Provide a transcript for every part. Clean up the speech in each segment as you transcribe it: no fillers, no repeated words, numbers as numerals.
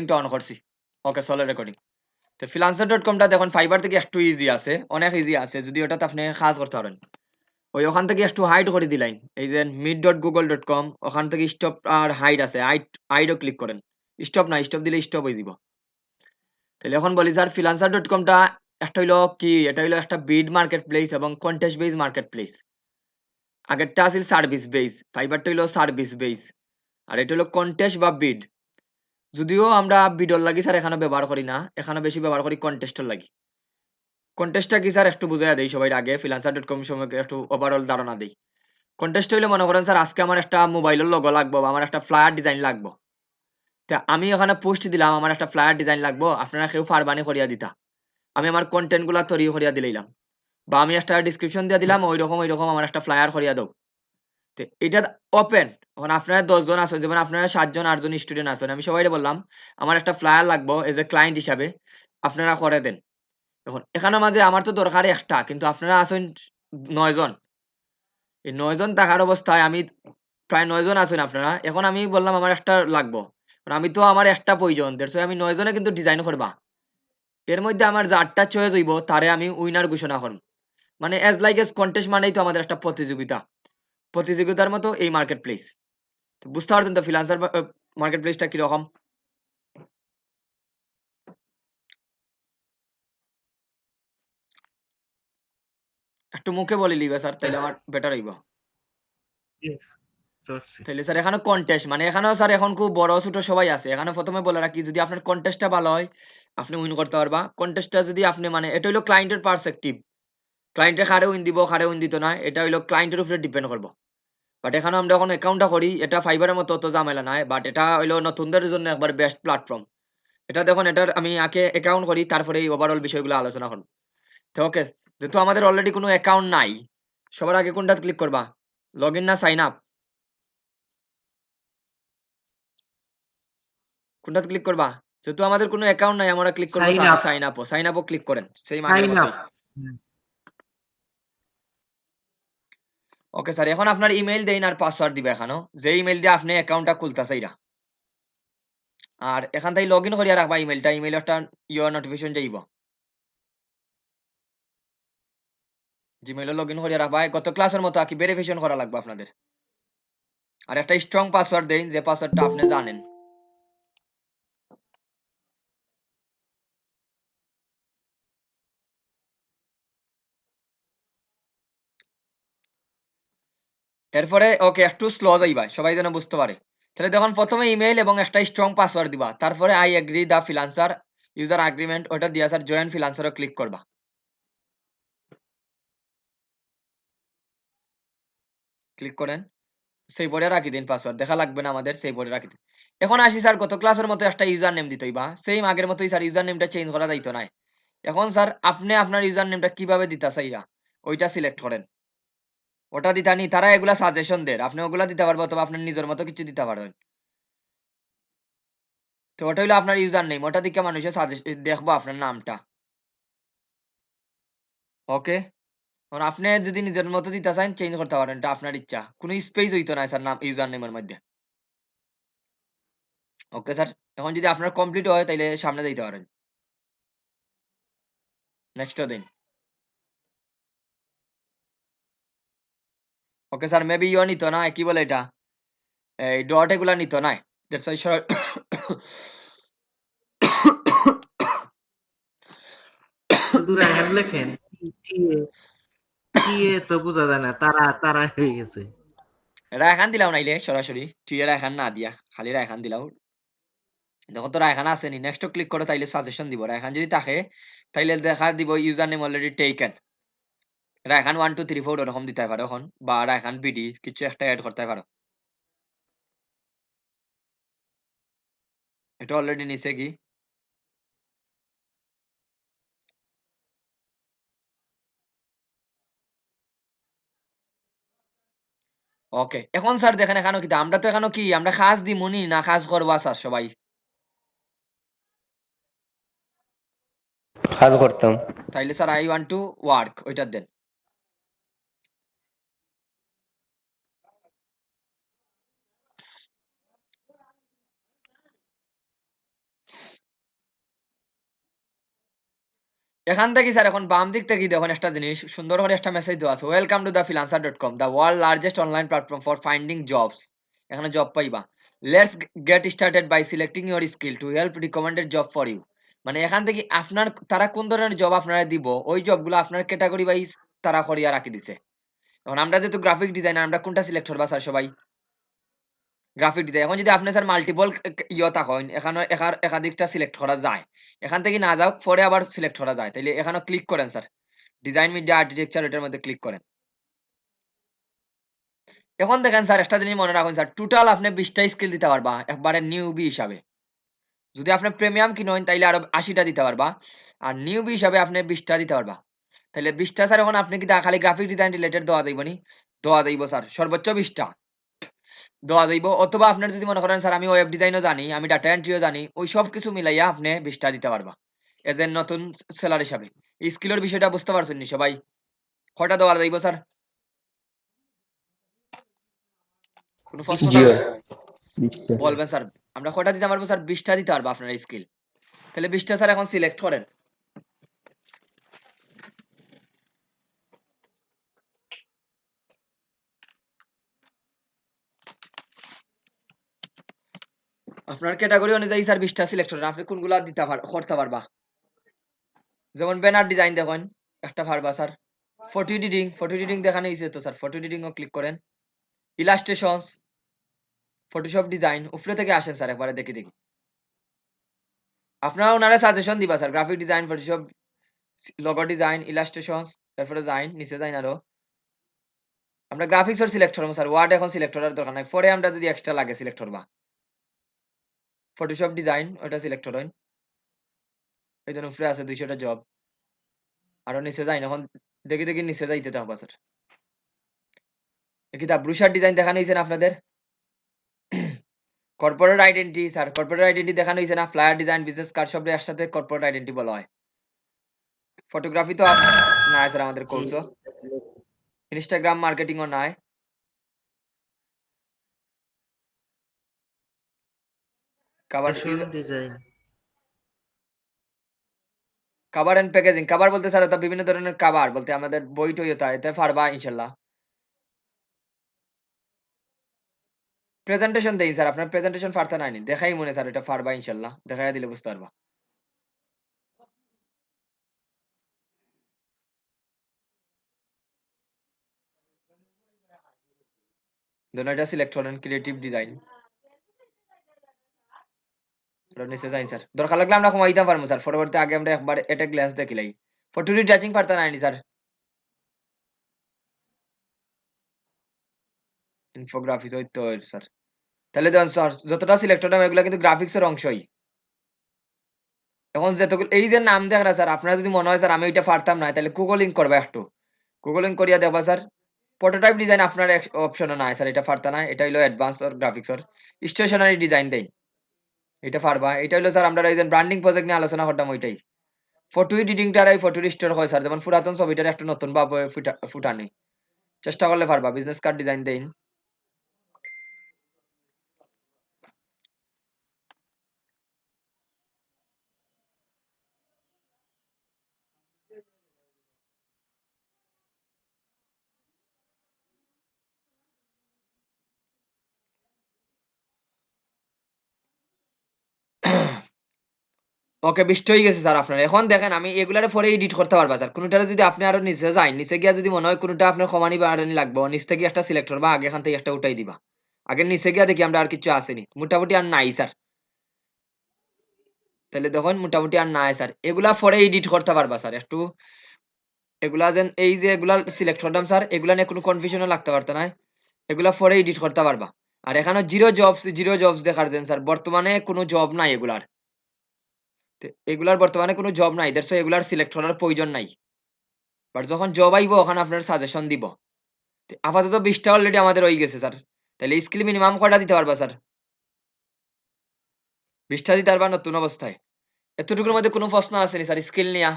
রেকর্ডিংটা on করছি। ওকে চলে recording. তো freelancer.com টা দেখুন ফাইবার থেকে একটু ইজি আছে, অনেক ইজি আছে যদি ওটাতে আপনি কাজ করতে পারেন। ওই ওখান থেকে একটু হাইড করে দিলেন, এই যে meet.google.com ওখান থেকে স্টপ আর হাইড আছে, হাইডও ক্লিক করেন। স্টপ না, স্টপ দিলে স্টপ হয়ে যাব। তাহলে এখন বলি স্যার freelancer.com টা একটা হইলো কি, এটা হইলো একটা বিড মার্কেট প্লেস এবং কন্টেস্ট বেস মার্কেট প্লেস। আগেরটা আছিল সার্ভিস বেস, ফাইবারটা হইলো সার্ভিস বেস, আর এটা হলো কন্টেস্ট বা বিড। যদিও আমরা বিডর লাগি স্যার এখানে ব্যবহার করি না, এখানে বেশি ব্যবহার করি কন্টেস্টের লাগি। কন্টেস্টটা কি স্যার একটু বুঝাইয়া দেই সবাই আগে, freelancer.com সম্পর্কে একটু ওভারঅল ধারণা দেই। কন্টেস্ট হইলে মনে করেন স্যার আজকে আমার একটা মোবাইলের লোগো লাগবো বা আমার একটা ফ্লায়ার ডিজাইন লাগবো, তা আমি এখানে পোস্ট দিলাম আমার একটা ফ্লায়ার ডিজাইন লাগবো, আপনারা কেউ ফারবানি করিয়া দিতা, আমি আমার কন্টেন্ট গুলা তৈরি করিয়া দিলাম, বা আমি একটা ডিসক্রিপশন দিয়ে দিলাম ওই রকম আমার একটা ফ্লায়ার করিয়া দাও। তো এটা ওপেন, এখন আপনারা 10 জন আছেন, যেমন আপনারা 7 জন 8 জন স্টুডেন্ট আছেন, আমি সবাই বললাম আমার একটা ফ্লায়ার লাগবো এজ এ ক্লায়েন্ট হিসাবে, আপনারা করে দেন। এখন এখানের মাঝে আমার তো দরকার একটা, কিন্তু আপনারা আছেন 9 জন। এই 9 জন থাকার অবস্থায় আমি প্রায় 9 জন আছেন আপনারা, এখন আমি বললাম আমার একটা লাগবো, আমি তো আমার একটা প্রয়োজন, আমি 9 জনে কিন্তু ডিজাইন করবা, এর মধ্যে আমার যারটা চয়েস হইব তারে আমি উইনার ঘোষণা করব। মানে এজ লাইক এজ কন্টেস্ট মানেই তো আমাদের একটা প্রতিযোগিতা, প্রতিযোগিতার মতো এই মার্কেট প্লেস। বুঝতে পারছেন তো ফ্রিল্যান্সার মার্কেট প্লেসটা কিরকম? একটু মুখে বলে লিবে স্যার, তাইলে আমার বেটার হইব। Yes, চলছে। তাইলে স্যার এখানে কন্টেস্ট মানে এখানেও স্যার এখন খুব বড় ছোট সবাই আছে, এখানে প্রথমে বলে রাখি যদি আপনার কন্টেস্টটা ভালো হয় আপনি উইন করতে পারবা। কন্টেস্টটা যদি আপনি মানে এটা হলো ক্লায়েন্টের পার্সপেক্টিভ, ক্লায়েন্টে খারে উইন দিব খারে উইন দিত না, এটা হলো ক্লায়েন্টের উপরে ডিপেন্ড করবো। বাট এখানে আমরা যখন অ্যাকাউন্টটা করি এটা ফাইবারের মতো অত ঝামেলা নাই, বাট এটা হইলো নতুনদের জন্য একবার বেস্ট প্ল্যাটফর্ম। এটা দেখুন এটার আমি আগে অ্যাকাউন্ট করি তারপরে এই ওভারঅল বিষয়গুলো আলোচনা করব। তো ওকে, যেহেতু আমাদের অলরেডি কোনো অ্যাকাউন্ট নাই, সবার আগে কোনটা ক্লিক করবা, লগ ইন না সাইন আপ, কোনটা ক্লিক করবা? যেহেতু আমাদের কোনো অ্যাকাউন্ট নাই আমরা ক্লিক করবো সাইন আপ, সাইন আপও ক্লিক করেন সেম আগের সাইন আপ। মতোই। ওকে স্যার, এখন আপনার ইমেইল দেন আর পাসওয়ার্ড দিবে এখানো, যে ইমেইল দিয়ে আপনি অ্যাকাউন্টটা খুলতেছে এটা, আর এখান থেকে লগ ইন করিয়া রাখবা ইমেইলটা, ইমেইল একটা ইউর নোটিফিকেশন যাইব, জিমেইলে লগ ইন করিয়া রাখবা, গত ক্লাসের মতো আর কি ভেরিফিকেশন করা লাগবে আপনাদের। আর একটা স্ট্রং পাসওয়ার্ড দেন যে পাসওয়ার্ডটা আপনি জানেন। এরপরে ওকে একটু স্লো যাইবা সবাই যেন বুঝতে পারে। তাহলে দেখুন প্রথমে ইমেইল এবং একটা স্ট্রং পাসওয়ার্ড দিবা, তারপরে I agree the freelancer user agreement ওটা দিয়া স্যার জয়েন ফ্রিল্যান্সারও ক্লিক করবা, ক্লিক করেন সেই বোর্ডে রাখি দিন পাসওয়ার্ড, দেখা লাগবে না আমাদের, সেই বোর্ডে রাখি দিন। এখন আসি স্যার গত ক্লাসের মতো একটা ইউজার নেম দিতে হইবা, সেম আগের মতোই স্যার ইউজার নেমটা চেঞ্জ করা যাইতো না। এখন স্যার আপনি আপনার ইউজার নেমটা কিভাবে দিতে চাইরা ওইটা সিলেক্ট করেন, ওটা দিতে নি তারা এগুলা সাজেশন দেয়, আপনি ওগুলা দিতে পারবেন অথবা আপনার নিজের মতো কিছু দিতে পারবেন। তো ওটা হইলো আপনার ইউজার নেম, ওটা দিকে মানুষের সাজেশন দেখবো আপনার নামটা। ওকে, এখন আপনি যদি নিজের মতো দিতে চান চেঞ্জ করতে পারেন, এটা আপনার ইচ্ছা, কোনো স্পেস হইতো না স্যার নাম ইউজার নেমের মধ্যে। ওকে স্যার, এখন যদি আপনার কমপ্লিট হয় তাহলে সামনে দিতে পারেন, নেক্সট দিন। ওকে স্যার, মেবি ইও নিত না, কি বলে এটা, এই ডট এগুলা নিত না, দ্যাটস ওয়াই স্যার। শুধু রায়হান লেখেন, টিএ টিএ তো বোঝা যায় না, তারা তারা হয়ে গেছে। রায়হান দিলাও নাইলে সরাসরি, তুই রায়হান না দিয়া খালি রায়হান দিলাও। দেখো তো রায়হান আসেনি, নেক্সট ক্লিক করো তাইলে সাজেশন দিব, রায়হান যদি থাকে তাইলে দেখা দিব user name already taken, Raihan 1 2 3 4 ওরকম দিতে পারো এখন, বা রায়হান বিডি কিছু একটা অ্যাড করতে পারো। এটা অলরেডি নিচে কি, ওকে। এখন স্যার দেখেন এখানে কি আমরা তো এখানে কি আমরা কাজ দিমুনি না কাজ করবা স্যার সবাই? কাজ করতাম। তাইলে sir I want to work ওইটা দেন। এখান থেকে স্যার এখন বাম দিক থেকে দেখুন একটা জিনিস সুন্দর করে একটা মেসেজ দেওয়া আছে, welcome to the freelancer.com, the world largest online platform for finding jobs. এখানে জব পাইবা। Let's get started by selecting your skill to help recommended job for you. মানে এখান থেকে আপনার তারা কোন ধরনের জব আপনারা দিব, ওই জবগুলো আপনার ক্যাটাগরি ওয়াইজ তারা করিয়া রাখি দিছে। এখন আমরা যেহেতু গ্রাফিক ডিজাইনার, আমরা কোনটা সিলেক্ট করবা স্যার সবাই? Graphic design. এখন যদি আপনি স্যার মাল্টিপল ইয়ে থাকেন, এখানে একাধিকটা সিলেক্ট করা যায়। এখান থেকে না যাও, পরে আবার সিলেক্ট করা যায়। তাইলে এখানে ক্লিক করেন স্যার, ডিজাইন মিডিয়া আর্কিটেকচার, এটার মধ্যে ক্লিক করেন। এখন দেখেন স্যার একটা জিনিস মনে রাখুন স্যার, টোটাল আপনি 20টা স্কিল দিতে পারবা একবারে নিউবি হিসাবে। যদি আপনি প্রিমিয়াম কিনেন তাইলে আরো 80টা দিতে পারবা, আর নিউবি হিসাবে আপনি 20টা দিতে পারবা। তাহলে 20টা স্যার এখন আপনি কি খালি গ্রাফিক ডিজাইন রিলেটেড দেওয়া যাইব নি? দেওয়া যাইব স্যার, সর্বোচ্চ 20টা দেওয়া যাইব। অথবা আপনার যদি মনে করেন স্যার আমি ওয়েব ডিজাইনও জানি, আমি ডাটা এন্ট্রিও জানি, ওই সব কিছু মিলাইয়া আপনি 20টা দিতে পারবা এজ এ নতুন সেলার হিসাবে। এই স্কিলের বিষয়টা বুঝতে পারছেন নি সবাই? কয়টা দেওয়া যাইব স্যার? কোনো প্রশ্ন জি থাকলে ভাই। বলবেন স্যার। আমরা কয়টা দিতে পারবো স্যার? 20টা দিতে পারবো আপনার স্কিল। তাহলে 20টা স্যার এখন সিলেক্ট করেন। আপনার ক্যাটাগরি অনুযায়ী স্যার 20টা সিলেক্ট করেন, আপনি কোনগুলা দিতে করতে পারবা। যেমন ব্যানার ডিজাইন দেখেন একটা পারবা স্যার। ফটো এডিটিং দেখানো হয়েছে তো স্যার, ফটো এডিটিং ও ক্লিক করেন। ইলাস্ট্রেশনস, ফটোশপ ডিজাইন, উপরে থেকে আসেন স্যার একবারে দেখি দেখি। আপনারা ওনারা সাজেশন দিবা sir, graphic design, Photoshop, logo design, illustrations, তারপরে যাইন নিচে যাইন আরো। আমরা গ্রাফিক্স এর সিলেক্ট করবো স্যার, ওয়ার্ড এখন সিলেক্ট করার দরকার নাই, পরে আমরা যদি এক্সট্রা লাগে সিলেক্ট করবা। ফটোশপ ডিজাইন ওটা সিলেক্ট করেন, এই জন্য উপরে আছে 200টা জব। আরো নিচে যাইন, এখন দেখি দেখি নিচে যাইতে থাকবা স্যার। কি তা ব্রুশার ডিজাইন দেখানো হয়েছে না আপনাদের? Corporate identity sir, corporate identity দেখানো হয়েছে না? ফ্লায়ার ডিজাইন, বিজনেস কার্ড সব একসাথে কর্পোরেট আইডেন্টি বলা হয়। ফটোগ্রাফি তো না স্যার আমাদের জি কোর্সও। ইনস্টাগ্রাম মার্কেটিংও নাই। Cover fashion design, cover and packaging. Cover বলতে স্যার ওটা বিভিন্ন ধরনের কভার বলতে আমাদের বই টই ওটা, এতে পারবা ইনশাল্লাহ। প্রেজেন্টেশন দেই স্যার, আপনার প্রেজেন্টেশন পারতে নাইনি দেখাই মনে স্যার, এটা পারবা ইনশাল্লাহ, দেখাইয়া দিলে বুঝতে পারবা। ধরুন এটা সিলেক্ট করেন ক্রিয়েটিভ ডিজাইন, নিচে যাই স্যার। দরকার লাগলে আমরা কমাই দিতে পারবো স্যার, পরবর্তী আগে আমরা একবার এটা গ্লান্স দেখিলাই। ফটো রিটাচিং পারতে নাইনি স্যার। ইনফোগ্রাফিক্স ওই তো স্যার। তাহলে দেখুন স্যার যতটা সিলেক্ট হলাম এগুলো কিন্তু গ্রাফিক্স এর অংশই। এখন যতগুলো এই যে নাম দেখা স্যার, আপনার যদি মনে হয় স্যার আমি ওইটা পারতাম না, তাহলে গুগলিং করবা একটু, গুগলিং করিয়া দেখবা স্যার। প্রোটোটাইপ ডিজাইন আপনার অপশনে নাই স্যার, এটা পারতা না, এটা হলো advance or graphics or stationery design দেই, এটা পারবা। এটা হলো স্যার আমরা এই যে ব্র্যান্ডিং প্রজেক্ট নিয়ে আলোচনা করতাম ওইটাই। ফটো এডিটিংটার এই ফটো রিস্টোর হয় স্যার, যেমন পুরাতন ছবিটার একটু নতুন ভাবে ফুটানি চেষ্টা করলে পারবা। বিজনেস কার্ড ডিজাইন দেন। ওকে, বৃষ্টি হয়ে গেছে স্যার আপনার। এখন দেখেন আমি এগুলার পরে এডিট করতে পারবা স্যার। কোনোটারে যদি আপনি আরো নিচে যাই, নিচে গিয়া যদি মনে হয় কোনোটা আপনার কমানি বাড়ানি লাগবে, নিচ থেকে একটা সিলেক্ট করবা, আগে এখান থেকে একটা উঠাই দিবা। আগে নিচে গিয়া দেখি আমরা আর কিছু আসেনি, মোটামুটি আর নাই স্যার। তাহলে দেখুন মোটামুটি আর নাই স্যার, এগুলা পরে এডিট করতে পারবা স্যার একটু। এগুলা যেন এই যে এগুলা সিলেক্ট করলাম স্যার, এগুলা নিয়ে কোনো কনফিউশনও লাগতে পারতো না, এগুলা পরে এডিট করতে পারবা। আর এখানে জিরো জবস দেখার দেন স্যার, বর্তমানে কোনো জব নাই এগুলার। এগুলার বর্তমানে কোনো জব নাই, দ্যাটস এগুলার সিলেক্ট করার প্রয়োজন নাই। বাট যখন জব আইব ওখানে আপনার সাজেশন দিব। আপাতত 20টা অলরেডি আমাদের হয়ে গেছে স্যার। তাহলে স্কিল মিনিমাম কয়টা দিতে পারবা স্যার? 20টা দিতে পারবা নতুন অবস্থায়। এতটুকুর মধ্যে কোনো প্রশ্ন আসেনি স্যার স্কিল নিয়া?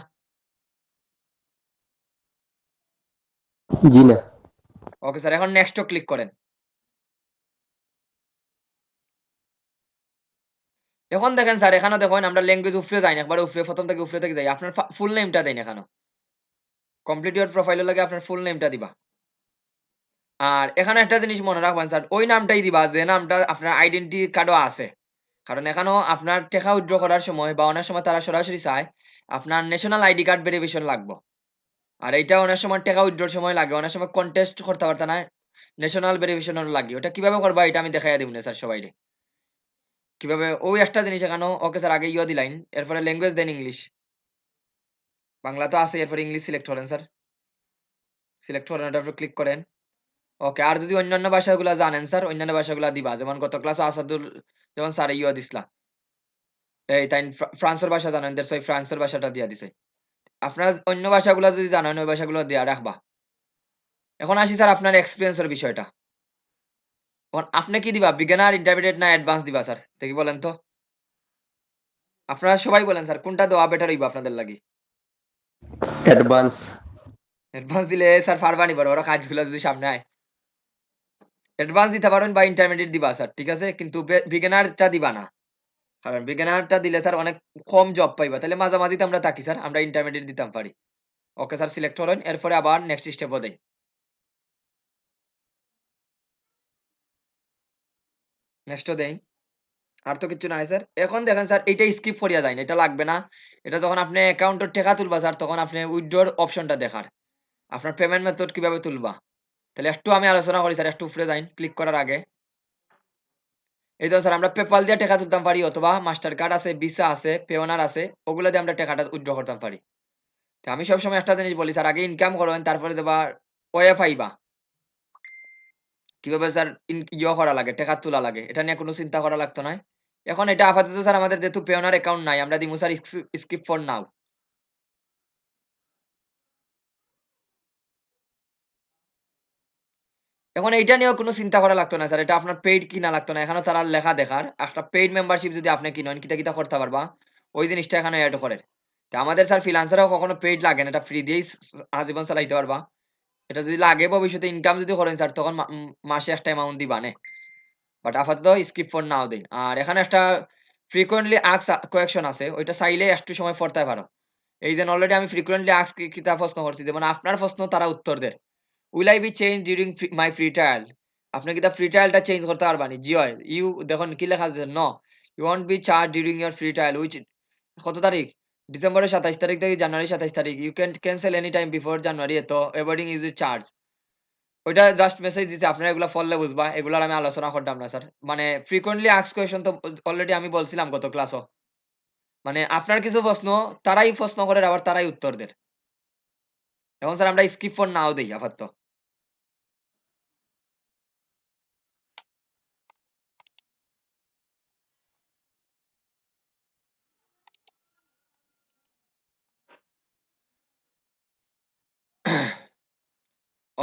জি না। ওকে স্যার, এখন নেক্সট ক্লিক করেন। এখন দেখেন স্যার এখানে দেখুন আমরা ল্যাঙ্গুয়েজ উপরে যাই না, একবার উপরে প্রথম থেকে উপরে থেকে যাই, আপনার ফুল নেমটা দেন এখানে, কমপ্লিট ইওর প্রোফাইলের লাগে আপনার ফুল নেমটা দিবা। আর এখানে একটা জিনিস মনে রাখবেন স্যার, ওই নামটাই দিবা যে নামটা আপনার আইডেন্টি কার্ডও আছে। কারণ এখানেও আপনার টাকা উইথড্র করার সময় বা অনেক সময় তারা সরাসরি চায় আপনার ন্যাশনাল আইডি কার্ড ভেরিফিকেশন লাগবে। আর এইটা অনেক সময় টাকা উইথড্রর সময় লাগে, অনেক সময় কন্টেস্ট করতে পারতে না, ন্যাশনাল ভেরিফিকেশন লাগে। ওটা কিভাবে করবা এটা আমি দেখাইয়া দিব না স্যার সবাইকে কিভাবে। ওই একটা জিনিস এখানেও ওকে স্যার আগে ইয়ে দিলাইন, এরপরে ল্যাঙ্গুয়েজ দেন ইংলিশ, বাংলা তো আছে, এরপরে ইংলিশ সিলেক্ট করেন স্যার, সিলেক্ট করেন এটার উপর ক্লিক করেন। ওকে, আর যদি অন্যান্য ভাষাগুলো জানেন স্যার অন্যান্য ভাষাগুলো দিবা, যেমন গত ক্লাস আসাদুল যেমন স্যার ইয়া দিছিলা, এই তাই ফ্রান্সের ভাষা জানেন দের সেই ফ্রান্সের ভাষাটা দিয়া দিছে। আপনার অন্য ভাষাগুলো যদি জানেন ওই ভাষাগুলো দিয়া রাখবা। এখন আসি স্যার আপনার এক্সপিরিয়েন্সের বিষয়টা। এখন আপনি কি দিবা, বিগিনার, ইন্টারমিডিয়েট না অ্যাডভান্স দিবা স্যার, দেখি বলেন তো। আপনারা সবাই বলেন স্যার কোনটা দেওয়া বেটার হইব আপনাদের লাগি। অ্যাডভান্স। অ্যাডভান্স দিলে স্যার পারবানি বড় বড় কাজগুলো যদি সামনে আয়। অ্যাডভান্স দিতে পারেন বা ইন্টারমিডিয়েট দিবা স্যার, ঠিক আছে, কিন্তু বিগিনারটা দিবা না। কারণ বিগিনারটা দিলে স্যার অনেক কম জব পাইবা, তাহলে মাঝামাঝিতে আমরা থাকি স্যার, আমরা ইন্টারমিডিয়েট দিতাম পারি। ওকে স্যার সিলেক্ট করেন, এরপরে আবার নেক্সট স্টেপও দেন। নেক্সটও দেই। আর তো কিছু নাই স্যার। এখন দেখেন স্যার এটা স্কিপ করিয়া যায় না, এটা লাগবে না। এটা যখন আপনি অ্যাকাউন্টের টাকা তুলবা স্যার তখন আপনি উইথড্রর অপশনটা দেখার, আপনার পেমেন্ট মেথড কিভাবে তুলবা। তাহলে একটু আমি আলোচনা করি স্যার, একটু উপরে যাই ক্লিক করার আগে। এই তো স্যার আমরা পেপাল দিয়ে টাকা তুলতাম পারি, অথবা মাস্টার কার্ড আছে, ভিসা আছে, পেওনার আছে, ওগুলো দিয়ে আমরা টাকাটা উইথড্র করতাম পারি। তো আমি সবসময় একটা জিনিস বলি স্যার, আগে ইনকাম করেন তারপরে দেবা ওয়ে পাইবা। কিভাবে স্যার ইয়ে করা লাগে, টাকা তোলা লাগে, এটা নিয়ে কোনো চিন্তা করা লাগতো না। এখন এটা আপাতত স্যার আমাদের যেহেতু পেওনার অ্যাকাউন্ট নাই, আমরা দিমু স্যার স্কিপ ফর নাও। এখন এইটা নিয়েও কোনো চিন্তা করা লাগতো না স্যার, এটা আপনার পেইড কিনা লাগতো না, এখানে তারা লেখা দেখার একটা পেইড মেম্বারশিপ যদি আপনি কিনেন কিতা কিতা করতে পারবা, ওই জিনিসটা এখানে অ্যাড করে। তো আমাদের স্যার ফ্রিল্যান্সারও কখনো পেইড লাগে না, এটা ফ্রি দিয়েই আজীবন চালাইতে পারবা। এটা যদি লাগে ভবিষ্যতে ইনকাম যদি করেন স্যার তখন মাসে একটা অ্যামাউন্ট দিবা নে, বাট আপাতত স্কিপ ফর নাও দিন। আর এখানে একটা ফ্রিকোয়েন্টলি আস্ক কোয়েকশন আছে, ওইটা চাইলে একটু সময় পড়তে পারো। এই যে অলরেডি আমি ফ্রিকোয়েন্টলি আস্ক কিতা প্রশ্ন করছি, যেমন আপনার প্রশ্ন তারা উত্তর দেয়। Will I be change during my free trial, আপনি কি ফ্রি ট্রায়ালটা চেঞ্জ করতে পারবানি, জি হয়। ইউ দেখুন কি লেখা আছে, no you won't be charge during your free trial which, কত তারিখ, ডিসেম্বরের 27 তারিখ থেকে জানুয়ারি 27 তারিখ, you can cancel any time before January, তো অ্যাভয়েডিং ইজ চার্জ। ওইটা জাস্ট মেসেজ দিছে, আপনারা এগুলা পড়লে বুঝবা, এগুলার আমি আলোচনা করতাম না স্যার। মানে ফ্রিকোয়েন্টলি আস্ক কোয়েশ্চন তো অলরেডি আমি বলছিলাম গত ক্লাসও, মানে আপনার কিছু প্রশ্ন তারাই প্রশ্ন করে আবার তারাই উত্তর দেয়। এখন স্যার আমরা স্কিপ ফর নাও দেই আপাতত।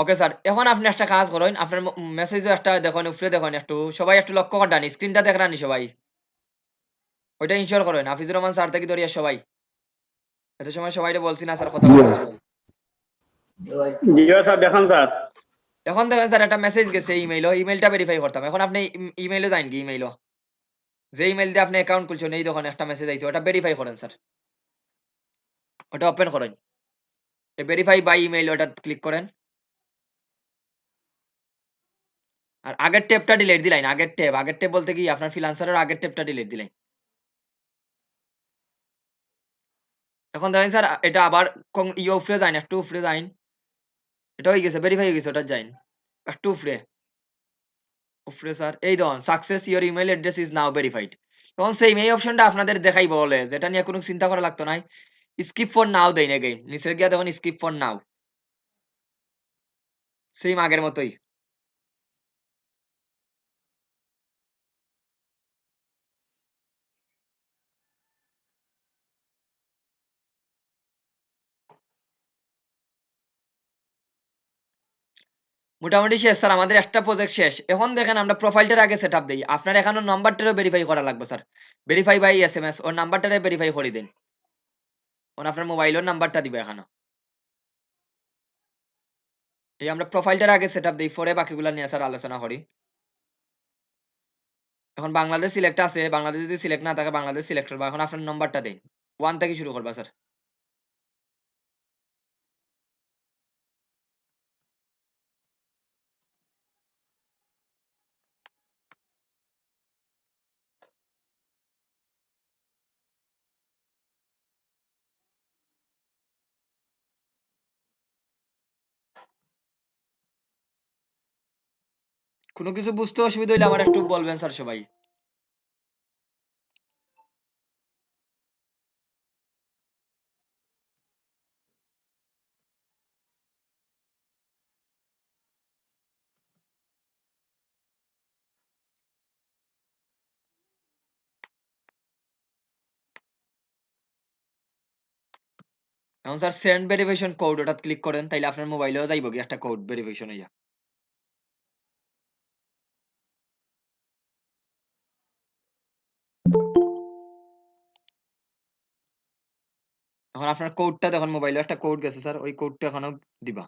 ওকে স্যার, এখন আপনি একটা কাজ করেন, আপনার মেসেজে একটা দেখুন উপরে দেখুন, একটু সবাই একটু লক্ষ্য করেন স্ক্রিনটা দেখেন সবাই, ওইটা ইনশিওর করেন। হাফিজুর রহমান স্যার থেকে ধরিয়া সবাই, এত সময় সবাইকে বলছি না স্যার কথা জি বলার জন্য। জি স্যার দেখান স্যার। এখন দেখেন স্যার একটা মেসেজ গেছে ইমেইলও, ইমেইলটা ভেরিফাই করতাম। এখন আপনি ইমেইলে যান কি, ইমেইলও যে ইমেইল দিয়ে আপনি অ্যাকাউন্ট খুলছেন, এই দেখুন একটা মেসেজ আইছে, ওটা ভেরিফাই করেন স্যার, ওটা ওপেন করেন, ভেরিফাই বাই ইমেইল ওটা ক্লিক করেন। আর আগের ট্যাবটা ডিলিট দিলেন, আগের ট্যাব বলতে কি আপনার ফ্রিল্যান্সারের আগের ট্যাবটা ডিলিট দিলেন। এখন দেখেন স্যার এটা আবার ইয়ে উপরে যান, একটু উপরে যান, এটা হয়ে গেছে, ভেরিফাই হয়ে গেছে, ওটা যাইন একটু উপরে, উপরে স্যার এই দেখুন success your email address is now verified. তখন সেম এই অপশনটা আপনাদের দেখাই বলে, যেটা নিয়ে কোনো চিন্তা করা লাগতো না। Skip for now then again, নিচে গিয়া দেখুন স্কিপ ফর নাও, সেম আগের মতোই। মোটামুটি শেষ স্যার, আমাদের একটা প্রজেক্ট শেষ। এখন দেখেন আমরা প্রোফাইলটার আগে সেটআপ দেই, আপনার এখানে নাম্বারটারও ভেরিফাই করা লাগবে স্যার, ভেরিফাই বাই এসএমএস, ওর নাম্বারটারে ভেরিফাই করে দিন, ওর আপনার মোবাইলের নাম্বারটা দিবে এখানে। এই আমরা প্রোফাইলটার আগে সেটআপ দেই, পরে বাকিগুলো নিয়ে স্যার আলোচনা করি। এখন বাংলাদেশ সিলেক্ট আছে, বাংলাদেশ যদি সিলেক্ট না থাকে বাংলাদেশ সিলেক্ট করবা। এখন আপনার নাম্বারটা দেন, 1 থেকে শুরু করবা স্যার। কোনো কিছু বুঝতে অসুবিধা হইলে আমার একটু বলবেন স্যার সবাই। এখন স্যার সেন্ড ভেরিফিকেশন কোড ওটা ক্লিক করেন, তাইলে আপনার মোবাইলেও যাইব কি একটা কোড ভেরিফিকেশন হইয়া। এখন আপনার কোডটা দেখুন, মোবাইলে একটা কোড গেছে স্যার, ওই কোডটা এখনো দিবা।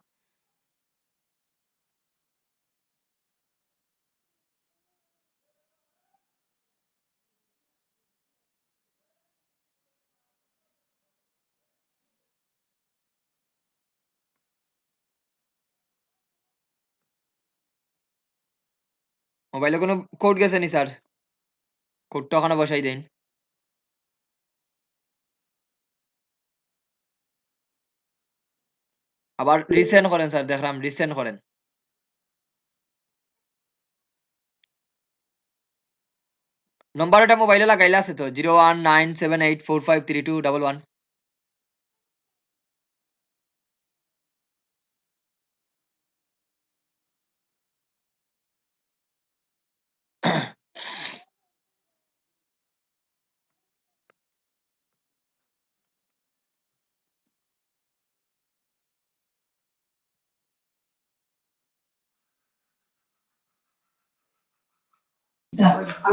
মোবাইলে কোনো কোড গেছে নি স্যার? কোডটা ওখানে বসাই দেন। আবার রিসেন্ড করেন স্যার, দেখলাম রিসেন্ড করেন। নম্বর ওটা মোবাইলে লাগাইলে আছে তো, 019784532111।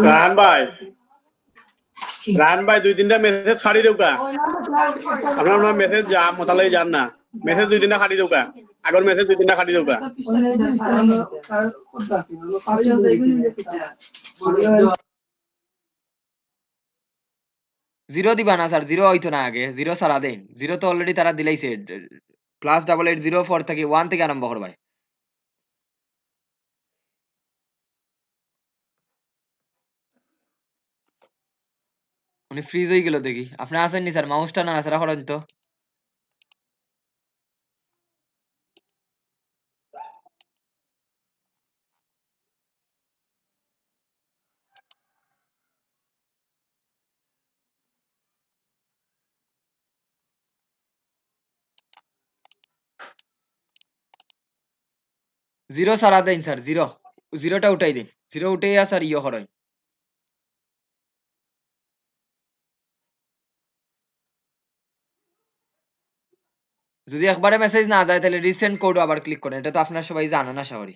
রাহান ভাই, রাহান ভাই 2-3টা মেসেজ ছাড়ি দেও কা। আপনার মেসেজ যা মতালাই যান না, মেসেজ 2-3টা খাড়ি দেও কা। আগর মেসেজ 2-3টা খাড়ি দেও কা। জিরো দিবা না স্যার, জিরো হইতো না আগে, জিরো সারা দেন। জিরো তো অলরেডি তারা দিলাইছে, +8804 থেকে 1 থেকে আরম্ভ করবাই। উনি ফ্রিজ হয়ে গেল দেখি। আপনি আসেননি স্যার, মাউসটা নাড়াচাড়া করেন তো। জিরো সারা দেন স্যার, জিরো, জিরোটা উঠাই দিন। জিরো উঠাইয়া স্যার ইয়ে করেন। যদি একবারে মেসেজ না যায় তাহলে রিসেন্ড কোড আবার ক্লিক করেন। এটা তো আপনার সবাই জানেন আশা করি।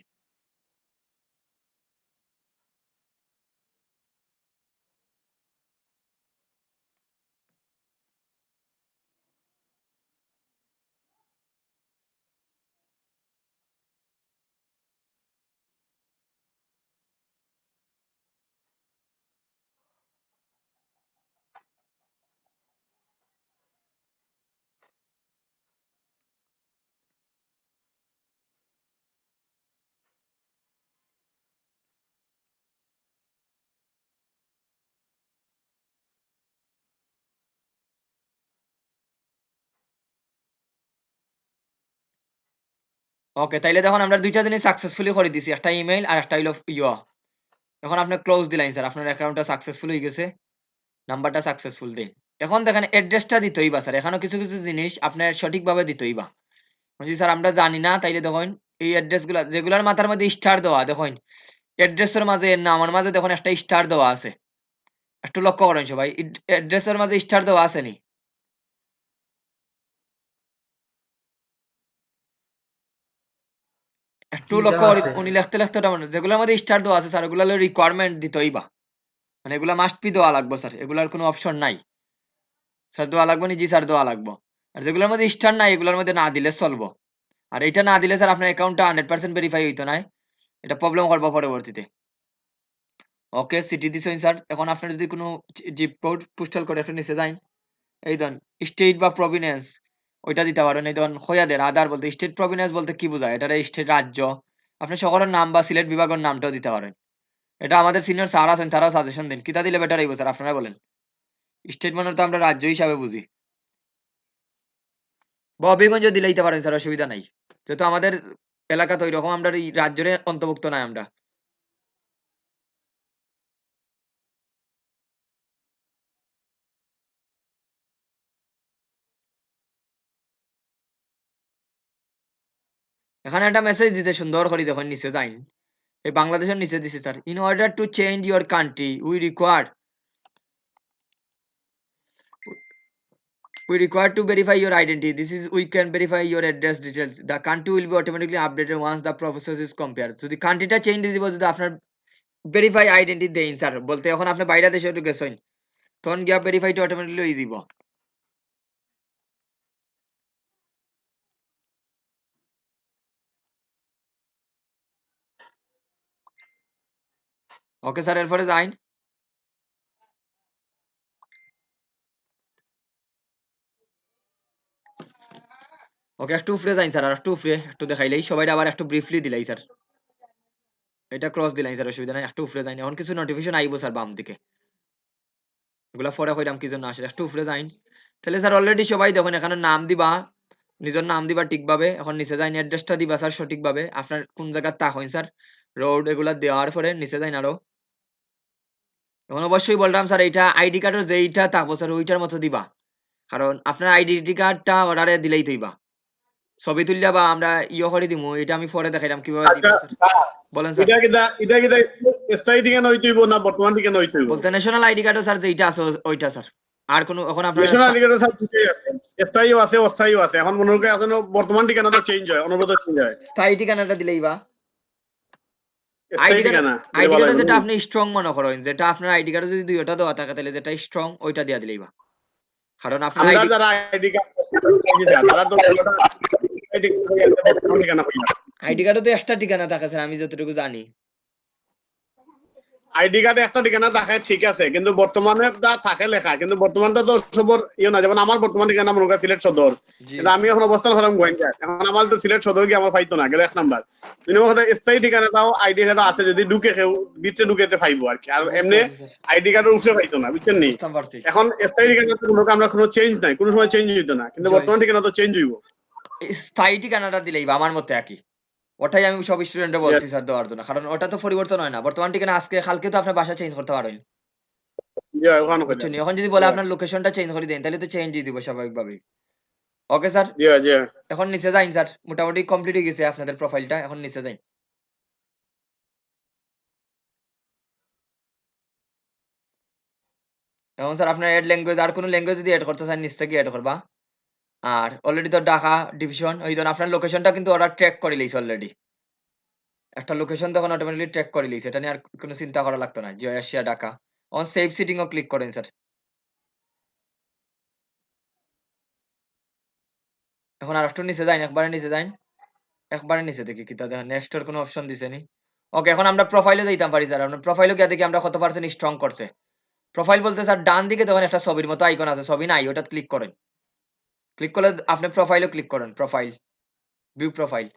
ওকে, তাইলে দেখুন আমরা দুইটা জিনিস সাকসেসফুলি করে দিছি, একটা ইমেইল আর একটা হইলো ইয়া। এখন আপনি ক্লোজ দিলেন স্যার, আপনার অ্যাকাউন্টটা সাকসেসফুল হয়ে গেছে, নাম্বারটা সাকসেসফুল দেন। এখন দেখেন অ্যাড্রেসটা দিতেই বা স্যার, এখানেও কিছু কিছু জিনিস আপনার সঠিকভাবে দিতেই বা। যদি স্যার আমরা জানি না তাইলে দেখুন এই অ্যাড্রেস গুলা যেগুলার মাথার মধ্যে স্টার দেওয়া, দেখুন অ্যাড্রেসের মাঝে নামের মাঝে দেখুন একটা স্টার দেওয়া আছে, একটু লক্ষ্য করেন সবাই, অ্যাড্রেসের মাঝে স্টার দেওয়া আছে নি? একটু জি লক্ষ্য দেওয়া করি, আছে। উনি লিখতে লিখতে ওটা মনে, যেগুলোর মধ্যে স্টার দেওয়া আছে স্যার ওগুলো রিকোয়ারমেন্ট দিতেই বা, মানে এগুলা মাস্ট বি দেওয়া লাগবে স্যার, এগুলার কোনো অপশন নাই। স্যার দেওয়া লাগবে নি? জি স্যার দেওয়া লাগবে। আর যেগুলোর মধ্যে স্টার নাই এগুলোর মধ্যে না দিলে চলবো। আর এটা না দিলে স্যার আপনার অ্যাকাউন্টটা 100% ভেরিফাই হইতো না, এটা প্রবলেম করবো পরবর্তীতে। ওকে সিটি দিছেন স্যার। এখন আপনার যদি কোনো জিপ কোড পোস্টাল কোড একটু নিচে যান, এই ধরুন স্টেট বা প্রভিন্স ওইটা দিতে পারেন। এই ধরুন খোয়াদের আধার বলতে স্টেট প্রভিন্স বলতে কি বোঝায়, এটা স্টেট রাজ্য। আপনি শহরের নাম বা সিলেট বিভাগের নামটাও দিতে পারেন। এটা আমাদের সিনিয়র স্যার আছেন, তারাও সাজেশন দেন কিতা দিলে বেটার হইব স্যার, আপনারা বলেন। স্টেট মানে তো আমরা রাজ্য হিসাবে বুঝি, বা হবিগঞ্জ দিলে দিতে পারেন স্যার, অসুবিধা নাই। যেহেতু আমাদের এলাকা তো ওইরকম, আমরা এই রাজ্যের অন্তর্ভুক্ত নাই আমরা। এখানে একটা মেসেজ দিতে সুন্দর করে দেখুন নিচে যাইন, এই বাংলাদেশের নিচে দিছে sir, in order to change your country we require to verify your identity. This is we can verify your address details. The country will be automatically updated once the process is compared. যদি কান্ট্রিটা change দিয়ে দিব, যদি আপনার verify identity দেন sir, বলতে এখন আপনি বাইরে দেশে একটু গেছেন, তখন গিয়া ভেরিফাইটা অটোমেটিকলি হয়ে দিব। ওকে স্যার, এরপরে যাইন। ওকে একটু উপরে যাইন স্যার, আর একটু উপরে একটু দেখাইলেই সবাই আবার একটু ব্রিফলি দিলাই স্যার, এটা ক্রস দিলাই স্যার, অসুবিধা নাই। একটু উপরে যাইন, এখন কিছু নোটিফিকেশন আইবো স্যার বাম দিকে, এগুলা পরে কইলাম কি জন্য আসলে। একটু উপরে যাইন, তাহলে স্যার অলরেডি সবাই দেখুন এখানে নাম দিবা, নিজের নাম দিবা ঠিকভাবে। এখন নিচে যাইন, অ্যাড্রেসটা দিবা স্যার সঠিকভাবে, আপনার কোন জায়গার তা হইন স্যার, রোড এগুলা দেওয়ার পরে নিচে যাইন আরো। এখন অবশ্যই বললাম স্যার, এইটা আইডি কার্ডের যেইটা থাকবো স্যার ওইটার মতো দিবা, কারণ আপনার আইডেন্টি কার্ডটা অর্ডারে দিলেই থইবা। ছবি তুললা বা আমরা ইয়ে করে দিমু, এটা আমি পরে দেখাইলাম কিভাবে আচ্ছা দিবা স্যার। বলেন স্যার। এটা স্থায়ী ঠিকানা হইতেইব না বর্তমান ঠিকানা হইতেইব? বলতে ন্যাশনাল আইডি কার্ডও স্যার যেইটা আছে ওইটা স্যার, আর কোনো এখন আপনার ন্যাশনাল আইডি কার্ডে স্যার দুটোই আছে, স্থায়ীও আছে অস্থায়ীও আছে। এখন মনে করি এখন বর্তমান ঠিকানা তো চেঞ্জ হয়, অনবরত চেঞ্জ হয়। স্থায়ী ঠিকানাটা দিলেই বা স্থায়ী ঠিকানা আইডি কার্ডে যেটা আপনি স্ট্রং মনে করেন, যেটা আপনার আইডি কার্ডে যদি দুইটা দেওয়া থাকে তাহলে যেটা স্ট্রং ওইটা দিয়া দিলেই বা, কারণ আপনার আমরা আইডি যারা আইডি কার্ড তারা তো বর্তমান ঠিকানা হই না। আইডি কার্ডে তো একটা ঠিকানা থাকে স্যার, আমি যতটুকু জানি। আইডি কার্ডে একটা ঠিকানা থাকে ঠিক আছে, কিন্তু বর্তমানে তা থাকে লেখা, কিন্তু বর্তমানটা তো সবর ইয়ে না। যেমন আমার বর্তমান ঠিকানা মনে করি সিলেট সদর, জি কিন্তু আমি এখন অবস্থান করলাম গোয়েন্দা। এখন আমার তো সিলেট সদর গিয়ে আমার পাইতো না, গেলে এক নাম্বার। দুই নম্বর কথা, স্থায়ী ঠিকানাটাও আইডি কার্ড আছে, যদি ঢুকে কেউ ভিতরে ঢুকেতে পাইবো আর কি, আর বুঝতে এমনি পারছি স্যার, আইডি কার্ডের উপরে পাইতো না, বুঝছেন নি? বুঝতে পারছি। এখন স্থায়ী ঠিকানা তো মনে করি আমরা কোনো চেঞ্জ নাই, কোনো সময় চেঞ্জ হইতো না, কিন্তু বর্তমান ঠিকানা তো চেঞ্জ হইব। স্থায়ী ঠিকানাটা দিলেই বা আমার মতে একই, ওটাই আমি সব স্টুডেন্টে বলছি স্যার দেওয়ার জন্য, কারণ ওটা তো পরিবর্তন হয় না। বর্তমান ঠিকানা আজকে কালকে তো আপনার বাসা চেঞ্জ করতে পারেন, জি ওখানে কইলাম। বুঝছেন? এখন যদি বলে আপনার লোকেশনটা চেঞ্জ করে দেন, তাহলে তো চেঞ্জ দিয়ে দিব স্বাভাবিকভাবে। ওকে স্যার, জি জি এখন নিচে যাইন স্যার, মোটামুটি কমপ্লিট হয়ে গেছে আপনাদের প্রোফাইলটা, এখন নিচে যাইন। এখন স্যার আপনার এড ল্যাঙ্গুয়েজ, আর কোনো ল্যাঙ্গুয়েজ যদি এড করতে চান নিচ থেকে এড করবা। আর অলরেডি তো ঢাকা ডিভিশন, ওই ধরুন আপনার লোকেশনটা কিন্তু ওরা ট্র্যাক করে লিয়েছে অলরেডি, একটা লোকেশন তখন অটোমেটিকলি ট্র্যাক করে লিয়েছে, এটা নিয়ে আর কোনো চিন্তা করা লাগতো না। জিও Asia Dhaka, on save setting ও ক্লিক করেন স্যার। এখন আর একটু নিচে যাইন, একবারে নিচে যাইন, একবারে নিচে দেখি কিতা দেখেন নেক্সট এর কোনো অপশন দিছে নি। ওকে, এখন আমরা প্রোফাইলে যাইতাম পারি স্যার, আমরা প্রোফাইলে গিয়ে দেখি আমরা কত পার্সেন্ট স্ট্রং করছে। প্রোফাইল বলতে স্যার ডান দিকে তখন একটা ছবির মতো আইকন আছে, ছবি নাই, ওটা ক্লিক করেন। ক্লিক করলে আপনি প্রোফাইলও ক্লিক করেন, প্রোফাইল, ভিউ প্রোফাইল।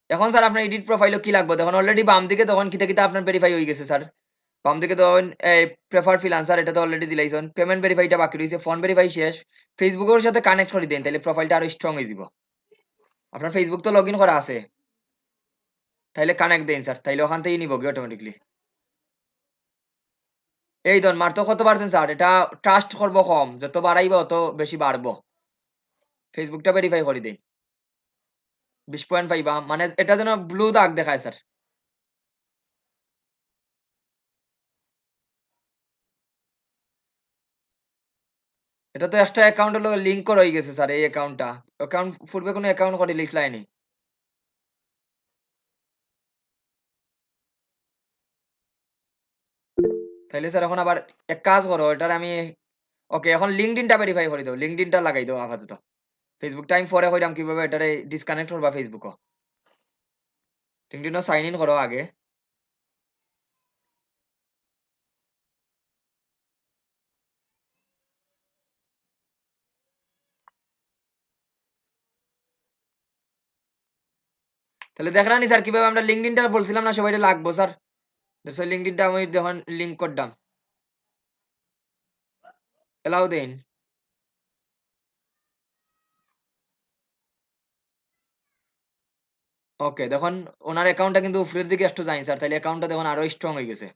এখন স্যার আপনার এডিট প্রোফাইলও কি লাগবে তখন, অলরেডি বাম দিকে তখন কিতা কিতা আপনার ভেরিফাই হয়ে গেছে স্যার। বাম দিকে তখন প্রেফার ফ্রিল্যান্সার এটা তো অলরেডি দিলাইছেন, পেমেন্ট ভেরিফাইটা বাকি রয়েছে, ফোন ভেরিফাই শেষ। ফেসবুকের সাথে কানেক্ট করে দেন, তাহলে প্রোফাইলটা আরো স্ট্রং হয়ে যাব। আপনার ফেসবুক তো লগ ইন করা আছে, তাইলে কানেক্ট দেন স্যার, তাইলে ওখান থেকেই নিব গিয়ে অটোমেটিকলি। এই ধরুন মারতো কত পার্সেন্ট স্যার, এটা ট্রাস্ট করবো কম, যত বাড়াইবো অত বেশি বাড়বো। ফেসবুকটা ভেরিফাই করে দিন, 20.5 মানে এটা যেন ব্লু দাগ দেখায় স্যার। এটা তো একটা অ্যাকাউন্টের লগে লিংক করা হয়ে গেছে স্যার, এই অ্যাকাউন্টটা। অ্যাকাউন্ট পূর্বে কোনো অ্যাকাউন্ট করে লিখলাইনি। তাইলে স্যার এখন আবার এক কাজ করো, এটার আমি ওকে এখন লিঙ্কডইনটা ভেরিফাই করে দাও, লিঙ্কডইনটা লাগাই দাও আপাতত। ফেসবুক টাইম পরে কইরাম কিভাবে এটারে ডিসকানেক্ট করবা ফেসবুকও লিঙ্কডইনও সাইন ইন করো আগে তাহলে দেখলাম নি স্যার কিভাবে আমরা লিঙ্কডইনটা বলছিলাম না সবাই লাগবো স্যার লিঙ্কডইনটা আমি যখন লিঙ্ক করলাম এলাও দেন ওকে দেখুন ওনার অ্যাকাউন্টটা কিন্তু উপরের দিকে একটু যাই স্যার তাহলে অ্যাকাউন্টটা দেখুন আরো স্ট্রং হয়ে গেছে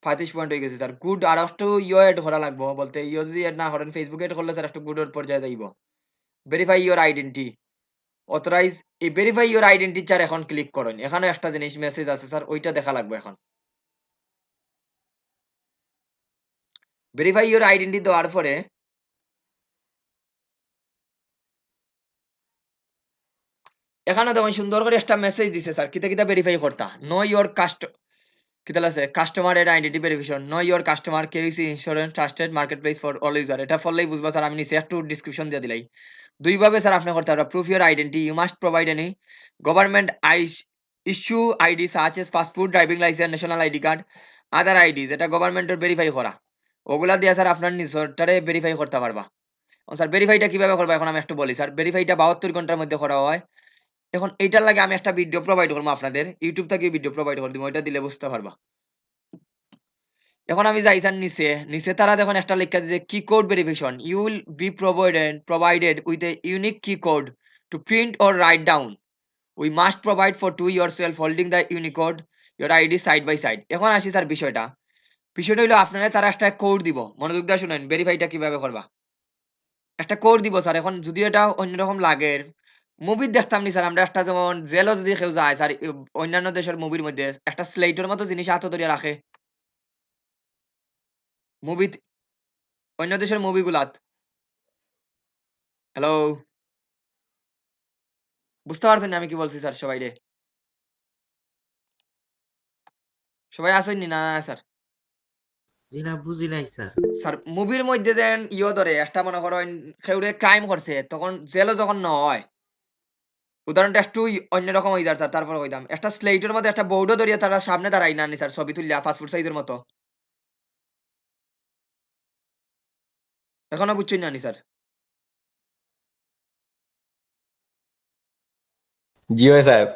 35 পয়েন্ট হয়ে গেছে স্যার গুড আর একটু ইও এড করা লাগবো বলতে ইও যদি এড না করেন ফেসবুকে এড করলে স্যার একটু গুডের পর্যায়ে যাইব ভেরিফাই ইওর আইডেন্টি অথরাইজ এই ভেরিফাই ইওর আইডেন্টি স্যার এখন ক্লিক করেন এখানে একটা জিনিস মেসেজ আছে স্যার ওইটা দেখা লাগবে এখন ভেরিফাই ইওর আইডেন্টি দেওয়ার পরে এখানে দেখুন সুন্দর করে একটা মেসেজ দিছে স্যার কিতা কিতা ভেরিফাই করতা নো ইওর কিতা আছে কাস্টমার এর identity verification know your customer KYC insurance trusted marketplace for all user এটা ফললেই বুঝবা স্যার আমি নিচে একটু ডিসক্রিপশন দিয়ে দিলাই দুই ভাবে স্যার আপনি করতে পারবেন proof your identity you must provide any government issue ID such as passport driving licence national ID card other ID যেটা গভর্নমেন্টের ভেরিফাই করা ওগুলা দিয়ে স্যার আপনার নিজটারে ভেরিফাই করতে পারবা স্যার ভেরিফাইটা কিভাবে করবা এখন আমি একটু বলি স্যার ভেরিফাইটা 72 ঘন্টার মধ্যে করা হয় এখন এইটার লাগে আমি একটা ভিডিও প্রোভাইড করবো আপনাদের ইউটিউব থেকে ভিডিও প্রোভাইড করে দিব ওইটা দিলে বুঝতে পারবা এখন আমি যাই স্যার নিচে তারা দেখুন একটা লেখা দিয়েছে key code verification you will be provided with a unique key code to print or write down we must provide for to your self holding the unique code your ID side by side এখন আসি sir বিষয়টা হলো আপনারা তারা একটা code দিব মনোযোগ দিয়ে শুনেন ভেরিফাইটা কিভাবে করবা একটা কোড দিব স্যার এখন যদি এটা অন্যরকম লাগে মুভি দেখতাম নি স্যার আমরা একটা যেমন জেলও যদি কেউ যায় স্যার অন্যান্য দেশের মুভির মধ্যে একটা স্লেটের মতো জিনিস হাতে ধরিয়া রাখে মুভি অন্য দেশের মুভিগুলাত হ্যালো বুঝতে পারছেন না আমি কি বলছি স্যার সবাই রে সবাই আসেননি না না, স্যার জি না বুঝি নাই স্যার। স্যার মুভির মধ্যে দেন ধরে একটা মনে করেন কেউরে ক্রাইম করছে তখন জেলও যখন ন হয় উদাহরণটা একটু অন্যরকম হয়ে যায় স্যার তারপরে কইতাম একটা স্লেটের মধ্যে একটা বোর্ডও ধরিয়ে তারা সামনে দাঁড়াই না নি স্যার ছবি তুলিয়া পাসপোর্ট সাইজের মতো এখনো বুঝছেন না নি স্যার জি ভাই সাহেব।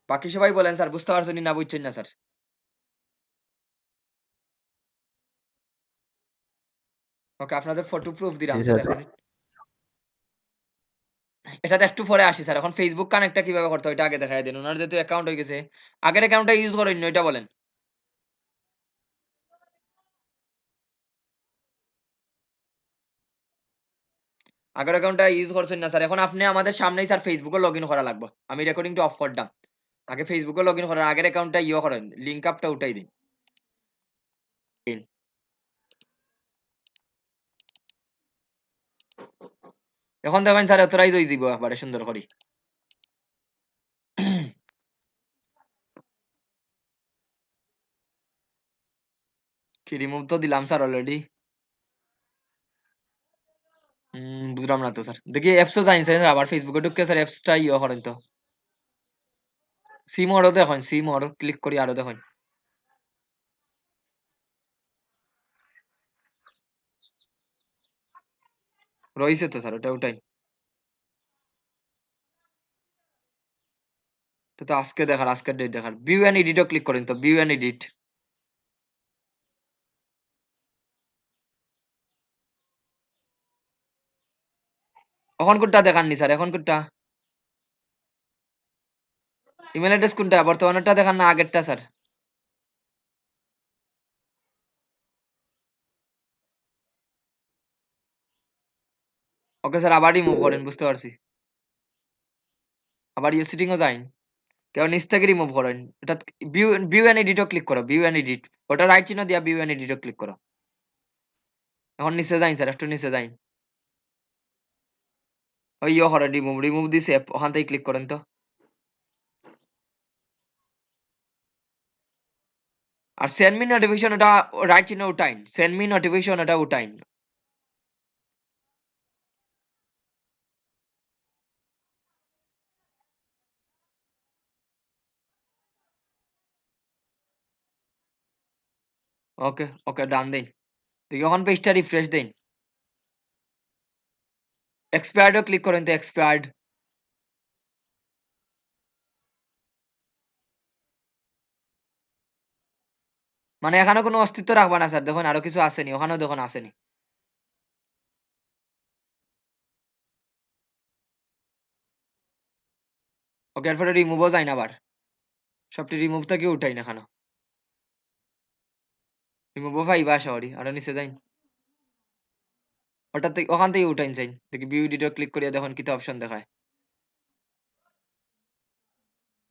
বাকি সবাই বলেন স্যার বুঝতে পারছেন না বুঝছেন না স্যার ওকে আপনাদের ফটো প্রুফ দিলাম জি স্যার স্যার। এখন এটাতে একটু পরে আসি স্যার এখন ফেসবুক কানেক্টটা কিভাবে করতে হয় এটা আগে দেখাই দিন ওনার যেহেতু অ্যাকাউন্ট হয়ে গেছে আগের অ্যাকাউন্টটা ইউজ করেন না এটা বলেন আগের অ্যাকাউন্টটা ইউজ করছেন না স্যার এখন আপনি আমাদের সামনেই স্যার ফেসবুকে লগ ইন করা লাগবে আমি রেকর্ডিংটা অফ করলাম আগে ফেসবুকে লগ ইন করেন আগের অ্যাকাউন্টটা ইয়ে করেন লিঙ্ক আপটা উঠাই দিন এখন দেখেন স্যার অথরাইজ হয়ে যাব একবারে সুন্দর করে কি রিমুভ তো দিলাম স্যার অলরেডি বুঝলাম না তো স্যার দেখি অ্যাপসও জানি স্যার আবার ফেসবুকে ঢুকে স্যার অ্যাপসটা ইয়ে করেন তো সিম আরো দেখুন সিম আরো ক্লিক করি আরো দেখুন রয়েছে তো স্যার ওটা উঠাই এটা তো আজকে দেখার আজকের ডেট দেখার ভিউ এন্ড এডিটও ক্লিক করেন তো ভিউ এন্ড এডিট এখন কোনটা দেখাননি স্যার এখন কোনটা ইমেল অ্যাড্রেস কোনটা বর্তমানেরটা দেখান না আগেরটা স্যার ওকে স্যার আবার রিমুভ করেন বুঝতে পারছি আবার ইয়ে সেটিংও যাই কেউ নিচ থেকে রিমুভ করেন এটা ভিউ এন্ড এডিটও ক্লিক করো ভিউ এন্ড এডিট ওটা রাইট চিহ্ন দিয়া ভিউ এন্ড এডিটও ক্লিক করো এখন নিচে যাই স্যার একটু নিচে যাই ওই ইয়ে করেন রিমুভ দিছে ওখান থেকে ক্লিক করেন তো আর সেন্ড মি নোটিফিকেশন এটা রাইট চিহ্ন উঠাইন সেন্ড মি নোটিফিকেশন এটা উঠাইন ওকে ওকে ডান দিন। দেখি এখন পেজটা রিফ্রেশ দিন। এক্সপায়ার্ডও ক্লিক করেন তো এক্সপায়ার্ড। মানে এখানে কোনো অস্তিত্ব রাখবা না স্যার, দেখুন আরো কিছু আসেনি, ওখানেও দেখুন আসেনি। ওকে এরপরে রিমুভও যায় না আবার, সবটি রিমুভ থেকে উঠাই না এখানে, রিমুভও পাইবা আশা করি। আরো নিচে যাই, ওটা থেকে ওখান থেকে উঠাইন চাই, দেখি ভিউ এডিটর ক্লিক করিয়া দেখুন কিতা অপশন দেখায়।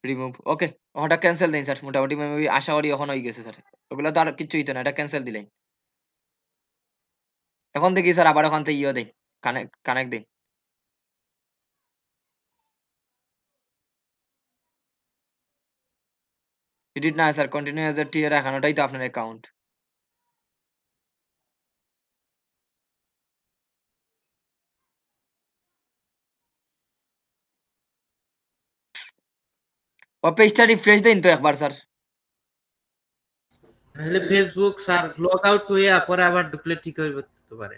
রিমুভ ওকে, ওটা ক্যান্সেল দিন স্যার। মোটামুটি আমি আশা করি এখন হয়ে গেছে স্যার, ওগুলো তো আর কিছু হইতো না, এটা ক্যান্সেল দিলেন। এখন দেখি স্যার আবার ওখান থেকে ইয়ে দিন, কানেক্ট কানেক্ট দিন। এডিট না স্যার, কন্টিনিউ এজ এ টিয়ার রাখান, ওটাই তো আপনার অ্যাকাউন্ট। ও পেজটা রিফ্রেশ দিন তো একবার স্যার। তাহলে ফেসবুক স্যার লগ আউট হয়ে পরে আবার ঢুকলে ঠিক হইবে তো পারে।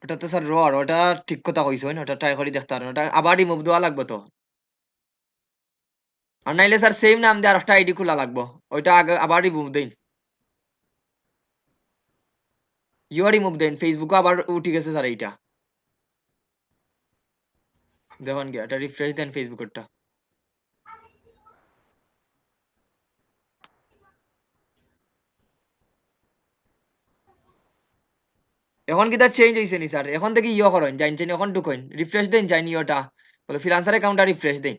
ওটা তো স্যার রড, ওটা ঠিক কথা কইছেন, ওটা ট্রাই করে দেখতে পারেন, ওটা আবার রিমুভ দেওয়া লাগবে তো। আর নাইলে স্যার সেম নাম দিয়ে আরেকটা আইডি খোলা লাগবে, ওইটা আগে আবার রিমুভ দিন। ইউ রিমুভ দেন, ফেসবুকে আবার উঠে গেছে স্যার এইটা। দেখুন কি এটা রিফ্রেশ দেন ফেসবুকেরটা। এখন কিটা চেঞ্জ হইছে নি স্যার? এখন থেকে ইয়ে করেন, জানছেন এখন ঢুকেন, রিফ্রেশ দেন যাইনি ওটা, বলে ফ্রিল্যান্সার অ্যাকাউন্টটা রিফ্রেশ দেন।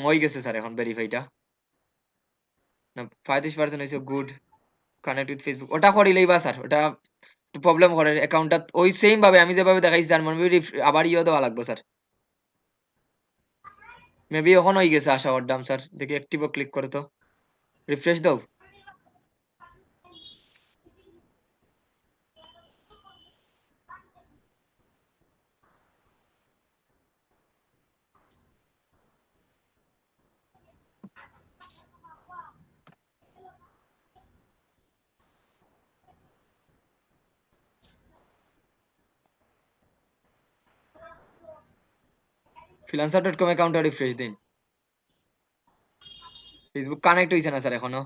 হয়ে গেছে স্যার এখন ভেরিফাইটা। না 35% হইছে, গুড। কানেক্ট উইথ ফেসবুক ওটা করিলেই বা স্যার, ওটা একটু প্রবলেম করে অ্যাকাউন্টটা, ওই সেম ভাবে আমি যেভাবে দেখাইছি স্যার, মনে হয় আবার ইয়ে দেওয়া লাগবে স্যার। মেবি এখন হয়ে গেছে আশা করলাম স্যার, দেখি অ্যাক্টিভও ক্লিক করে তো, রিফ্রেশ দাও। freelancer.com অ্যাকাউন্টটা রিফ্রেশ দিন। ফেসবুক কানেক্ট হইছে না স্যার এখনো।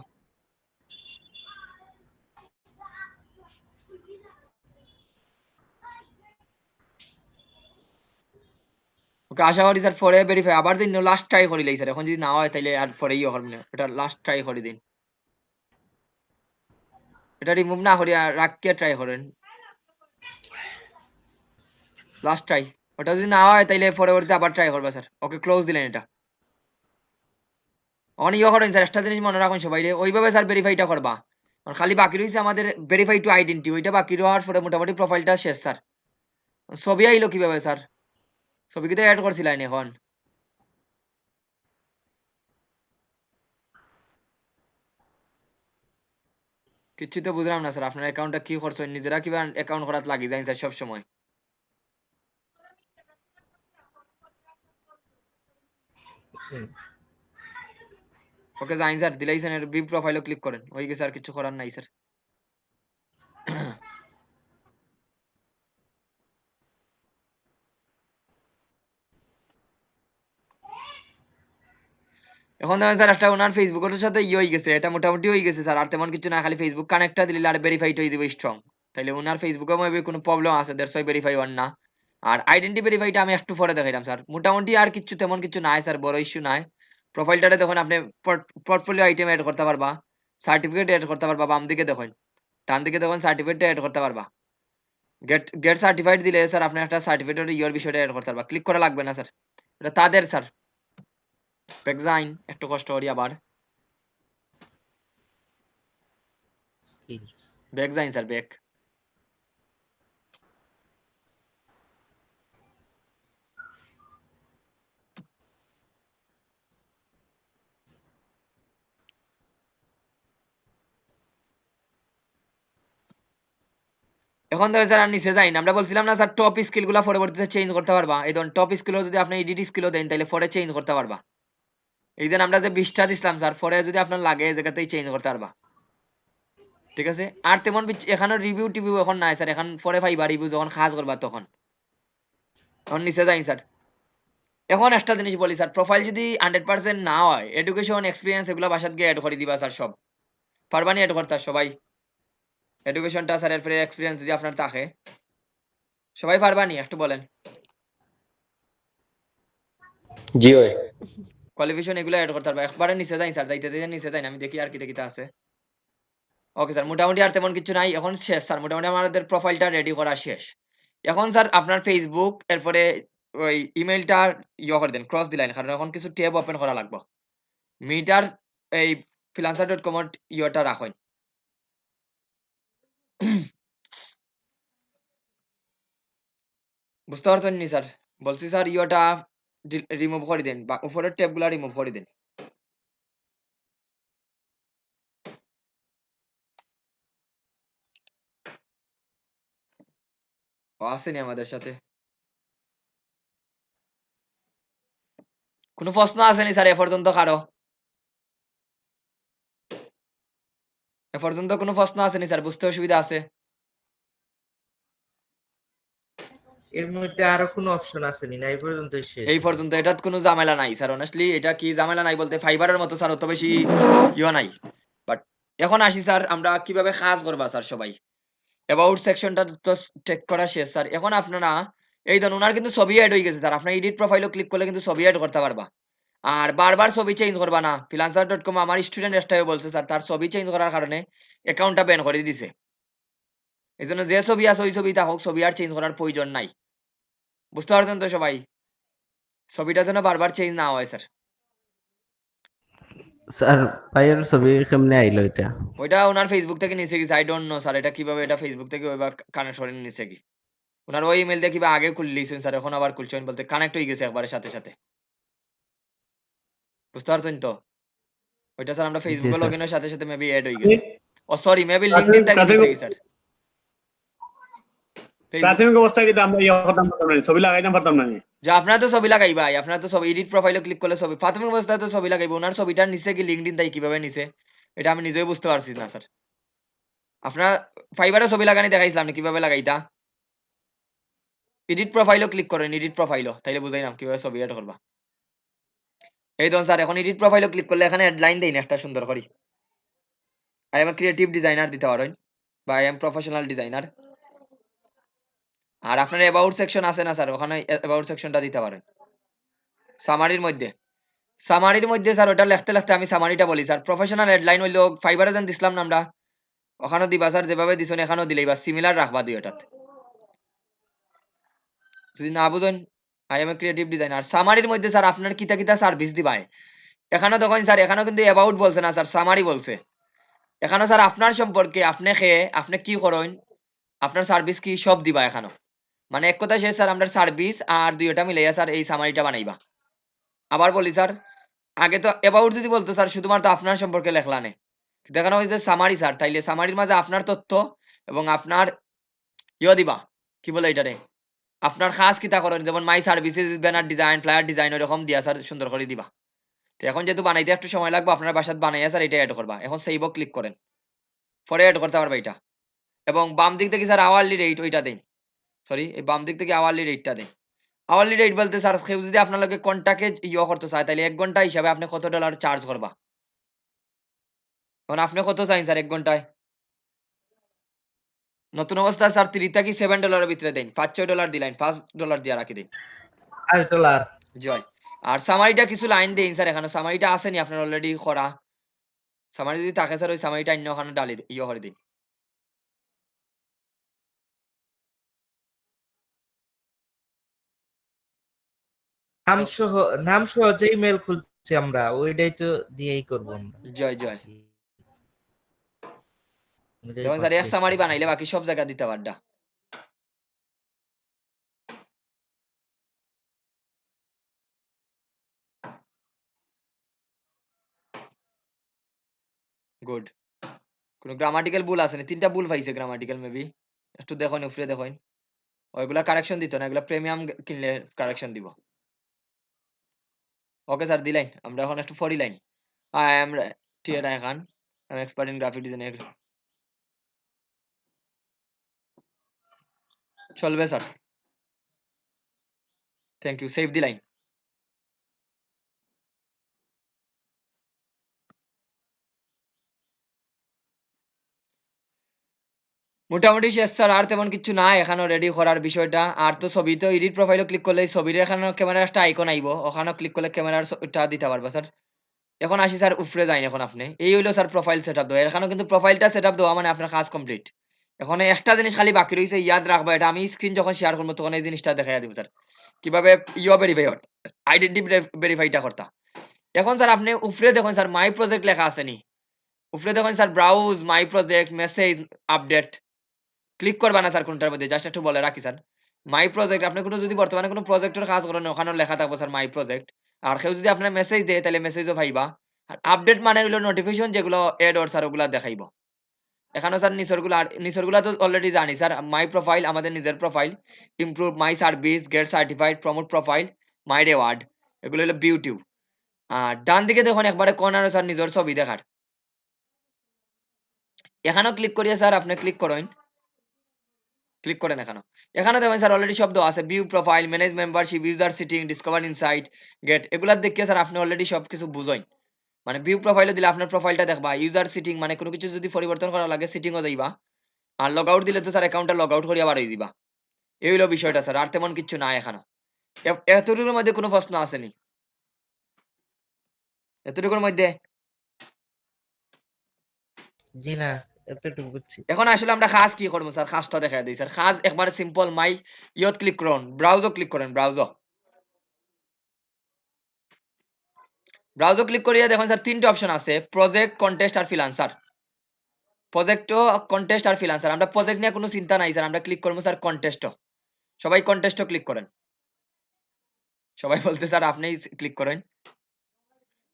ওকে আশা করি স্যার পরে ভেরিফাই আবার দিন, লাস্ট ট্রাই করিলাই স্যার, এখন যদি না হয় তাহলে আর পরে ইয়ে করবেন না, এটা লাস্ট ট্রাই করে দিন। এটা রিমুভ না করিয়া রাখিয়া ট্রাই করেন, লাস্ট ট্রাই। ওটা যদি না হয় তাহলে পরবর্তীতে আবার ট্রাই করবে স্যার। ওকে ক্লোজ দিলেন এটা। এখন ইয়ে করেন স্যার, একটা জিনিস মনে রাখুন সবাই রে, ওইভাবে স্যার ভেরিফাইটা করবা। আর খালি বাকি রয়েছে আমাদের ভেরিফাই টু আইডেন্টি, ওইটা বাকি রওয়ার পরে মোটামুটি প্রোফাইলটা শেষ স্যার। ছবি আইলো কিভাবে স্যার? ছবি কিন্তু অ্যাড করছিলেন এখন। কিচ্ছু তো বুঝলাম না স্যার, আপনার অ্যাকাউন্টটা কি করছেন, নিজেরা কিভাবে অ্যাকাউন্ট করাত লাগি যায় স্যার সব সময়। ওকে যাইন স্যার, দিলাইছেন এর বি প্রোফাইলও ক্লিক করেন, হয়ে গেছে, আর কিছু করার নাই স্যার। এখন দেখেন স্যার একটা ওনার ফেসবুকের সাথে ইয়ে হয়ে গেছে, এটা মোটামুটি হয়ে গেছে স্যার, আর তেমন কিছু না, খালি ফেসবুক কানেক্টটা দিলে আর ভেরিফাইড হয়ে যাবে স্ট্রং। তাইলে ওনার ফেসবুকে মেবি কোনো প্রবলেম আছে, দ্যাটস ওয়াই ভেরিফাই হন না। আর আইডেন্টি ভেরিফাইটা আমি একটু পরে দেখাইলাম স্যার, মোটামুটি আর কিছু তেমন কিছু নাই স্যার, বড় ইস্যু নাই। প্রোফাইলটাতে দেখুন আপনি পোর্টফোলিও আইটেম এড করতে পারবা, সার্টিফিকেট এড করতে পারবা, বাম দিকে দেখুন, ডান দিকে দেখুন সার্টিফিকেট এড করতে পারবা। গেট গেট সার্টিফাইড দিলে স্যার আপনি একটা সার্টিফিকেটের ইয়ার বিষয়টা এড করতে পারবা, ক্লিক করা লাগবে না স্যার, এটা তাদের স্যার। ব্যাক যাইন, একটু কষ্ট করি আবার, স্কিলস ব্যাক যাইন স্যার, ব্যাক। এখন দেখো স্যার আর নিচে যাইন, আমরা বলছিলাম না স্যার টপ স্কিল গুলা পরবর্তীতে চেঞ্জ করতে পারবা, এই ধরুন টপ স্কিলও যদি আপনি এডিট স্কিলও দেন তাহলে পরে চেঞ্জ করতে পারবা। এই যে আমরা যে 20টা দিছিলাম স্যার, পরে যদি আপনার লাগে এই জায়গাতেই চেঞ্জ করতে পারবা। ঠিক আছে? আর তেমন এখানে রিভিউ টিভিউ এখন নাই স্যার, এখন পরে পাইবা রিভিউ যখন কাজ করবা তখন। এখন নিচে যাই স্যার। এখন একটা জিনিস বলি স্যার, প্রোফাইল যদি 100% না হয়, এডুকেশন এক্সপিরিয়েন্স এগুলো বাসাত গিয়ে অ্যাড করে দিবা স্যার সব। পারবানি অ্যাড করতে সবাই? এডুকেশনটা স্যার এরপরে এক্সপিরিয়েন্স যদি আপনার থাকে, সবাই পারবানি একটু বলেন? জি ওই কোয়ালিফিকেশন এগুলো অ্যাড করতে পারবা। একবারে নিচে যাই স্যার, যাইতে নিচে যাই, আমি দেখি আর কি দেখিতে আছে। ওকে স্যার, মোটামুটি আর তেমন কিছু নাই, এখন শেষ স্যার, মোটামুটি আমাদের প্রোফাইলটা রেডি করা শেষ। এখন স্যার আপনার ফেসবুক এরপরে ওই ইমেলটা করে দেন, ক্রস দিলেন, কারণ এখন কিছু ট্যাব ওপেন করা লাগবে। মিটার এই freelancer.com ইয়েটা রাখেন। বুঝতে পারছেন নি স্যার? বলছি স্যার ইয়েটা রিমুভ করে দেন, বা উপরের ট্যাবগুলা রিমুভ করে দেন। ও আসেনি আমাদের সাথে। কোনো প্রশ্ন আসেনি স্যার এ পর্যন্ত কারো? এ পর্যন্ত কোনো প্রশ্ন আসেনি স্যার? বুঝতে অসুবিধা আছে? এর মধ্যে আরো কোনো অপশন আসেনি না, এই পর্যন্তই শেষ? এই পর্যন্ত এটাত কোনো ঝামেলা নাই স্যার, অনেস্টলি এটা কি ঝামেলা নাই বলতে ফাইবারের মতো স্যার অত বেশি ইয়ে নাই। বাট এখন আসি স্যার আমরা কিভাবে কাজ করবা স্যার সবাই। অ্যাবাউট সেকশনটা তো চেক করা শেষ স্যার। এখন আপনারা এই ধরুন ওনার কিন্তু ছবি অ্যাড হয়ে গেছে স্যার, আপনার এডিট প্রোফাইলও ক্লিক করলে কিন্তু ছবি অ্যাড করতে পারবা। আর বারবার ছবি চেঞ্জ করবা না। freelancer.com আমার স্টুডেন্ট এসটাই বলছে স্যার, তার ছবি চেঞ্জ করার কারণে অ্যাকাউন্টটা ব্যান করে দিছে। এই জন্য যে ছবি আছে ওই ছবিটা হোক, ছবি আর চেঞ্জ করার প্রয়োজন নাই। বুঝতে পারছেন তো সবাই? ছবিটা যেন বারবার চেঞ্জ না হয় স্যার। স্যার ভাইয়ের ছবি কেমনে আইলো এটা? ওইটা ওনার ফেসবুক থেকে নিচে গেছে, আই ডোন্ট নো স্যার এটা কিভাবে এটা ফেসবুক থেকে ওইবার কানেক্ট করে নিচে কি। ওনার ওই ইমেল দিয়ে কিভাবে আগে খুললিছেন স্যার, এখন আবার খুলছেন বলতে কানেক্ট হয়ে গেছে একবারে সাথে সাথে। বুঝতে পারছেন তো? ওইটা স্যার আমরা জি ফেসবুকে স্যার। লগইনের সাথে সাথে মেবি এড হয়ে গেছে। ও সরি, মেবি লিংকডইন থেকে প্রাথমিক নিচে স্যার। ফেসবুক প্রাথমিক অবস্থায় কিন্তু আমরা ইয়ে করতাম পারতাম না, ছবি লাগাইতাম পারতাম না। যে আপনারা তো ছবি লাগাই ভাই, আপনারা তো ছবি এডিট প্রোফাইলে ক্লিক করলে ছবি প্রাথমিক অবস্থায় তো ছবি লাগাইবো। ওনার ছবিটার নিচে কি লিংকডইন তাই কিভাবে নিচে, এটা আমি নিজেই বুঝতে পারছি না স্যার। আপনারা ফাইবারে ছবি লাগানি দেখাইছিলাম না কিভাবে লাগাইতা। এডিট প্রোফাইলও ক্লিক করেন, এডিট প্রোফাইলও, তাইলে বুঝাইলাম কিভাবে ছবি এড করবা। এই ধরুন স্যার এখন এডিট প্রোফাইলও ক্লিক করলে এখানে হেডলাইন দেই না একটা সুন্দর করে, আই এম ক্রিয়েটিভ ডিজাইনার দিতে পারেন, বা আই এম প্রফেশনাল ডিজাইনার। আর আপনার অ্যাবাউট সেকশন আছে না স্যার, ওখানে অ্যাবাউট সেকশনটা দিতে পারেন। সামারির মধ্যে স্যার ওটা লিখতে লিখতে আমি সামারিটা বলি স্যার। প্রফেশনাল হেডলাইন হইলো ফাইবারে যেন দিছিলাম না আমরা, ওখানেও দিবা স্যার, যেভাবে দিছেন এখানেও দিলেই বা সিমিলার রাখবা দুইটাত। যদি না বুঝেন, I am a creative designer. সামারির মধ্যে স্যার আপনার কিতা কিতা সার্ভিস দিবাই, এখানেও দেখেন স্যার, এখানেও কিন্তু অ্যাবাউট বলছে না স্যার, সামারি বলছে। এখানে স্যার আপনার সম্পর্কে, আপনি খেয়ে আপনি কি করেন, আপনার সার্ভিস কি সব দিবা এখানেও। মানে এক কথা শেষ স্যার, আমরা সার্ভিস আর দুইটা মিলাইয়া স্যার এই সামারিটা বানাইবা। আবার বলি স্যার, আগে তো অ্যাবাউট যদি বলতো স্যার শুধুমাত্র আপনার সম্পর্কে লেখলা নে, দেখানো হয়েছে সামারি স্যার, তাইলে সামারির মাঝে আপনার তথ্য এবং আপনার ইয়ে দিবা, কি বলে এটারে, আপনার খাস কিতা করেন, যেমন my services banner design, flyer design, ওরকম দিয়া স্যার সুন্দর করে দিবা। তো এখন যেহেতু বানাইতে একটু সময় লাগবে, আপনার বাসাত বানাইয়া স্যার এটা অ্যাড করবা। এখন সেইভ ক্লিক করেন, পরে অ্যাড করতে পারবা এটা। এবং বাম দিক থেকে স্যার আওয়ারলি রেট ওইটা দেন, সরি এই বাম দিক থেকে আওয়ারলি রেটটা দেন। আওয়ারলি রেট বলতে স্যার কেউ যদি আপনার লগে কন্টাক্টে ইয়ে করতে চায়, তাহলে 1 ঘন্টা হিসাবে আপনি কত ডলার চার্জ করবা। এখন আপনি কত চাইন স্যার 1 ঘন্টায়? নতুন অবস্থায় স্যার 3 থেকে $7 ভিতরে দেন, $5-6 দিলেন, $5 দিয়া রাখি দিন। $5 জয়। আর সামারিটা কিছু লাইন দেন স্যার, এখানে সামারিটা আসেনি আপনার অলরেডি করা। সামারি যদি থাকে স্যার, ওই সামারিটা অন্য ওখানে ডালি ইয়ে করে দিন। নাম সহ যে ইমেল খুলছি আমরা ওইটাই তো দিয়েই করবো আমরা। জয় জয়। ওইটাই যেমন স্যার এক purchase সামারি করবো। বানাইলে বাকি সব জায়গা দিতে পারডা। গুড। কোনো গ্রামাটিক্যাল ভুল আছে না? 3টা ভুল পাইছে গ্রামাটিক্যাল মেবি। একটু দেখুন উপরে দেখুন। ওইগুলা কারেকশন দিত না, এগুলা প্রিমিয়াম কিনলে কারেকশন দিব। ওকে স্যার দিলাইন আমরা এখন একটু ফরি লাইন আই এম টিয়ার Khan I am expert in graphic design চলবে sir thank you save the line মোটামুটি শেষ স্যার আর তেমন কিছু না এখানে রেডি করার বিষয়টা আর তো ছবি তো এডিট প্রোফাইলও ক্লিক করলে ছবির এখানে ক্যামেরার একটা আইকন আইব ওখানেও ক্লিক করলে ক্যামেরার টা দিতে পারবা স্যার এখন আসি স্যার উপরে যাই এখন আপনি এই হইলো স্যার প্রোফাইল সেটআপ দেওয়া এখানেও কিন্তু প্রোফাইলটা সেটআপ দেওয়া মানে আপনার কাজ কমপ্লিট এখন একটা জিনিস খালি বাকি রয়েছে ইয়াদ রাখবা এটা আমি স্ক্রিন যখন শেয়ার করবো তখন এই জিনিসটা দেখাই দিব স্যার কিভাবে ভেরিফাই হয় আইডেন্টি ভেরিফাইটা করতা এখন স্যার আপনি উপরে দেখুন স্যার মাই প্রজেক্ট লেখা আছে নি উপরে দেখুন sir browse my project message update click করবা না স্যার কোনটার মধ্যে জাস্ট একটু বলে রাখি স্যার মাই প্রজেক্ট আপনি কোনো যদি বর্তমানে কোনো প্রজেক্টের কাজ করেন ওখানে লেখা থাকবো স্যার মাই প্রজেক্ট আর কেউ যদি আপনার মেসেজ দেয় তাহলে মেসেজও পাইবা আর আপডেট মানে হলো নোটিফিকেশন যেগুলো এড ওর স্যার ওগুলা দেখাইবো এখানে স্যার নিচরগুলা তো অলরেডি জানি স্যার মাই প্রোফাইল আমাদের নিজের profile improve my service get certified promote profile my reward এগুলো হলো বিউটিউ আর ডান দিকে দেখুন একবারে কর্নারে স্যার নিজের ছবি দেখার এখানেও ক্লিক করিয়ে স্যার আপনি ক্লিক করেন ক্লিক করেন এখানে দেখেন স্যার অলরেডি শব্দ আছে view profile manage membership user setting discover insight get এগুলা দেখে স্যার আপনি অলরেডি সবকিছু বুঝেন মানে ভিউ প্রোফাইলে দিলে আপনার প্রোফাইলটা দেখবা ইউজার সিটিং মানে কোনো কিছু যদি পরিবর্তন করা লাগে সিটিংও যাইবা আর লগ আউট দিলে তো স্যার অ্যাকাউন্টটা লগ আউট করিয়া বাড়াই দিবা এই হলো বিষয়টা স্যার আর তেমন কিছু না এখানে এতটুকুর মধ্যে কোনো প্রশ্ন আসেনি এতটুকুর মধ্যে জি না এতটুকু বুঝছি এখন আসলে আমরা কাজ কি করবো স্যার কাজটা দেখা দিই স্যার কাজ একবারে সিম্পল মাই ইয়ত ক্লিক করুন ব্রাউজও ক্লিক করেন ব্রাউজও ক্লিক করিয়া দেখুন স্যার তিনটে অপশন আছে প্রজেক্ট কন্টেস্ট আর ফ্রিল্যান্সার প্রজেক্টও কন্টেস্ট আর ফ্রিল্যান্সার আমরা প্রজেক্ট নিয়ে কোনো চিন্তা নাই স্যার আমরা ক্লিক করবো স্যার কন্টেস্টও সবাই কন্টেস্টও ক্লিক করেন সবাই বলতে স্যার আপনিই ক্লিক করেন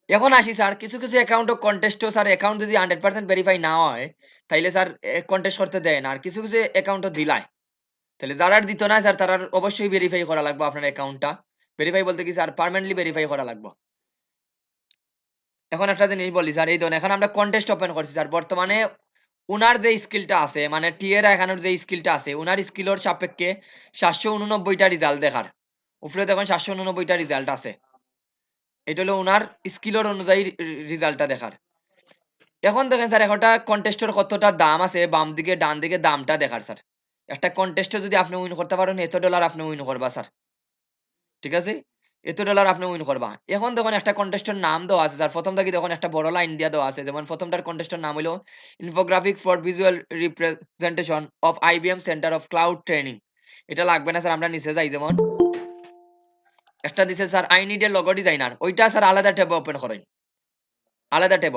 এখন আসি স্যার কিছু কিছু অ্যাকাউন্ট কন্টেস্টও স্যার অ্যাকাউন্ট যদি 100% ভেরিফাই না হয় তাইলে স্যার কন্টেস্ট করতে দেয় না আর কিছু কিছু অ্যাকাউন্টও দিলায় তাহলে যারা দিত না স্যার তারা অবশ্যই ভেরিফাই করা লাগবে আপনার অ্যাকাউন্টটা ভেরিফাই বলতে কি স্যার পার্মানেন্টলি ভেরিফাই করা লাগবে এখন একটা জিনিস বলি স্যার এই ধরুন এখন আমরা কন্টেস্ট ওপেন করছি স্যার বর্তমানে উনার যে স্কিলটা আছে মানে টিএর এখানের যে স্কিলটা আছে উনার স্কিলের সাপেক্ষে 789টা রেজাল্ট দেখার উপরে দেখুন 789টা রেজাল্ট আছে এটা হলো উনার স্কিলের অনুযায়ী রেজাল্টটা দেখার এখন দেখেন স্যার একটা কন্টেস্টের কতটা দাম আছে বাম দিকে ডান দিকে দামটা দেখার স্যার একটা কন্টেস্টে যদি আপনি উইন করতে পারেন এত ডলার আপনি উইন করবা স্যার ঠিক আছে এত ডলার আপনি উইন করবা এখন দেখুন একটা কন্টেস্টের নাম দেওয়া আছে স্যার প্রথম থেকে দেখুন একটা বড় লাইন দিয়া দেওয়া আছে যেমন প্রথমটার কন্টেস্টের নাম হলো infographic for visual representation of IBM centre of cloud training এটা লাগবে না স্যার আমরা নিচে যাই যেমন একটা দিছে sir I need a logo designer ওইটা স্যার আলাদা ট্যাবে ওপেন করেন আলাদা ট্যাব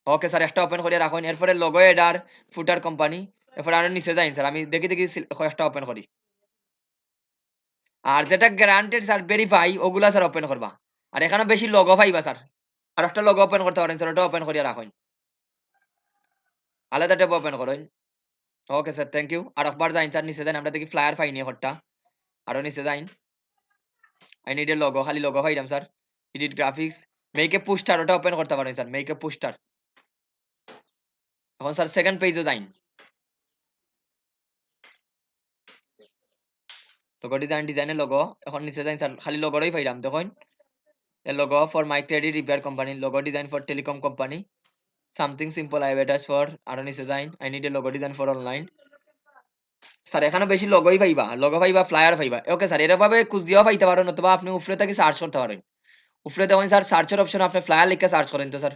ওকে স্যার একটা ওপেন করে রাখুন এরপরে লোগো এডার ফুটার কোম্পানি এরপরে আরো নিচে যাই স্যার আমি দেখি একটা ওপেন করি আর যেটা গ্যারান্টেড স্যার ভেরিফাই ওগুলা স্যার ওপেন করবা আর এখানে বেশি লোগো পাইবা স্যার আর একটা লোগো ওপেন করতে পারেন স্যার ওটা ওপেন করিয়া রাখুন আলাদা ট্যাব ওপেন করুন ওকে স্যার থ্যাংক ইউ আর একবার যাইন স্যার নিচে যান আমরা দেখি ফ্লায়ার পাইনি হটটা আরো নিচে যাইন আই নিড এ লোগো খালি লোগো পাইলাম sir edit graphics make a poster ওটা ওপেন করতে পারেন স্যার মেক এ পোস্টার এখন স্যার সেকেন্ড পেজে যাইন লোগো ডিজাইনের লোগো এখন নিচে যাইন স্যার খালি লোগোরই পাইলাম দেখুন a logo for my credit repair company logo design for telecom company something simple I attach for আরো নিচে যাইন I need a logo design for online sir এখানে বেশি লোগোই পাইবা লোগো পাইবা ফ্লায়ার পাইবা ওকে স্যার এরভাবে খুঁজিয়াও পাইতে পারেন অথবা আপনি উপরে থেকে সার্চ করতে পারেন উপরে দেখুন স্যার সার্চের অপশন আপনি ফ্লায়ার লিখে সার্চ করেন তো sir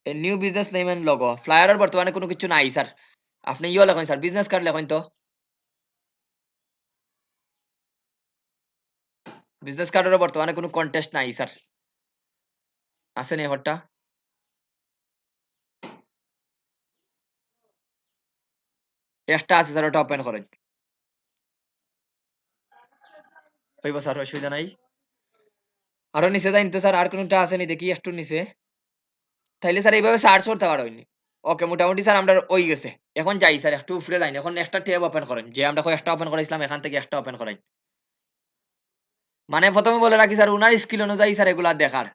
a new business name and logo ফ্লায়ারের বর্তমানে কোনো কিছু নাই স্যার আপনি ইও লেখেন স্যার বিজনেস কার্ড লেখেন তো বিজনেস কার্ডের বর্তমানে কোনো কন্টেস্ট নাই স্যার আছে নি হটটা একটা আছে স্যার ওটা ওপেন করেন হইব স্যার অসুবিধা নাই আরো নিচে যাইন তো স্যার আর কোনটা আছে নি দেখি একটু নিচে তাইলে স্যার এইভাবে সার্চ করতে পারবেন ওকে মোটামুটি স্যার আমরা ওই গেছে এখন যাই স্যার একটু উপরে যাই এখন একটা ট্যাব ওপেন করেন যে আমরা একটা ওপেন করেছিলাম এখান থেকে একটা ওপেন করেন মানে প্রথমে বলে রাখি স্যার উনার স্কিল অনুযায়ী স্যার এগুলা দেখার।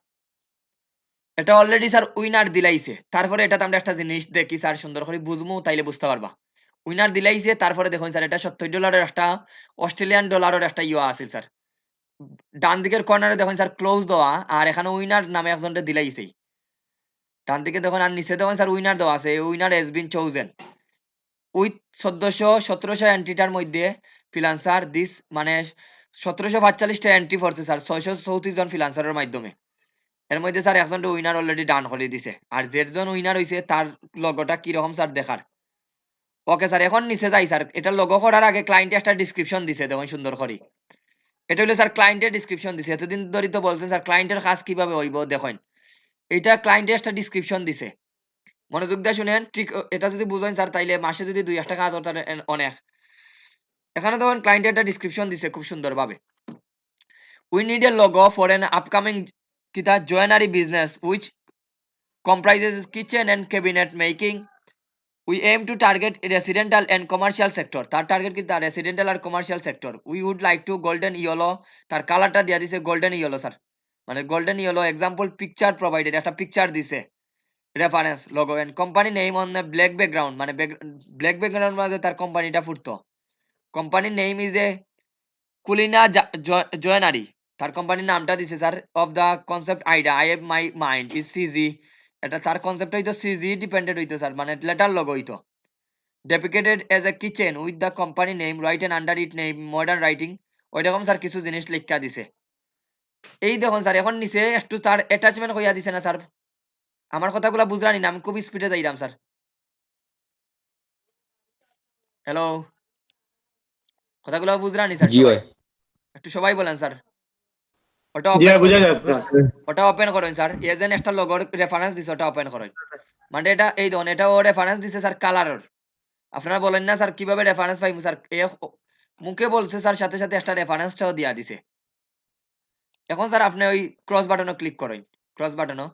এটা অলরেডি স্যার উইনার দিলাইছে, তারপরে এটাতে আমরা একটা জিনিস দেখি স্যার সুন্দর করে বুঝমু, তাইলে বুঝতে পারবা। উইনার দিলাইছে, তারপরে দেখুন স্যার এটা $70 একটা অস্ট্রেলিয়ান ডলারের একটা ইয়া আছে স্যার। ডান দিকের কর্নারে দেখুন স্যার ক্লোজ দেওয়া, আর এখানে উইনার নামে একজনটা দিলাইছেই। ডান দিকে দেখুন, আর নিচে দেখুন স্যার উইনার দেওয়া আছে, winner has been chosen with 1400-1700 এন্ট্রিটার মধ্যে ফ্রিল্যান্সার দিস, মানে 1745টা এন্ট্রি পড়ছে স্যার 634 জন ফ্রিল্যান্সারের মাধ্যমে। এর মধ্যে স্যার একজনটা উইনার অলরেডি ডান করে দিছে, আর যেজন উইনার হইছে তার লগোটা কিরকম স্যার দেখার। ওকে স্যার, এখন নিচে যাই স্যার। এটা লগো করার আগে ক্লায়েন্টে একটা ডিসক্রিপশন দিছে দেখুন সুন্দর করে। এটা হলো স্যার ক্লায়েন্টের ডিসক্রিপশন দিছে। এতদিন ধরে তো বলছেন স্যার ক্লায়েন্টের কাজ কিভাবে হইব, দেখেন এটা ক্লায়েন্টের একটা ডিসক্রিপশন দিছে। মনোযোগ দিয়ে শুনেন, ঠিক এটা যদি বুঝেন স্যার তাইলে মাসে যদি 2-1 কাজ করতে পারেন অনেক। এখানে দেখুন ক্লায়েন্টের একটা ডিসক্রিপশন দিছে খুব সুন্দরভাবে। We need a logo for an upcoming কিতা joinery business which comprises kitchen and cabinet making. We aim to target residential and commercial sector. তার টার্গেট কিন্তু রেসিডেন্টাল আর commercial sector. We would like to golden yellow, তার কালারটা দিয়া দিছে golden yellow sir, মানে golden yellow example picture provided, একটা picture দিছে reference logo and company name on the black background, মানে ব্ল্যাক ব্যাকগ্রাউন্ড মাঝে তার কোম্পানিটা ফুটতো। Company name is a Culina Joinery, তার কোম্পানির নামটা দিছে sir of the concept idea I have my mind is সিজি, এটা তার কনসেপ্ট হইতো সিজি ডিপেন্ডেন্ট হইতো স্যার, মানে লেটার লোগো হইতো। Depicted as a kitchen with the company name right and under it name modern writing, ওইরকম স্যার কিছু জিনিস লিখা দিছে। এই দেখুন স্যার এখন নিচে একটু তার অ্যাটাচমেন্ট হইয়া দিছে না স্যার। আমার কথাগুলো বুঝলানি না, আমি খুব স্পিডে যাইলাম স্যার। হ্যালো, কথাগুলো বুঝলানি স্যার জি সবাই? ভাই। একটু সবাই বলেন স্যার। ওটা জি ওপেন ভাই, বুঝা করেন, যাচ্ছে। ওটা ওপেন করেন স্যার। এজেন একটা লগোর রেফারেন্স দিছে, ওটা ওপেন করেন। মানে এটা এই দেখুন, এটা ও রেফারেন্স দিছে স্যার কালারের। আপনারা বলেন না স্যার কিভাবে রেফারেন্স পাইবো স্যার, মুখে বলছে স্যার, সাথে সাথে একটা রেফারেন্সটাও দিয়া দিছে। এখন স্যার আপনি ওই ক্রস বাটনও ক্লিক করেন, ক্রস বাটনও।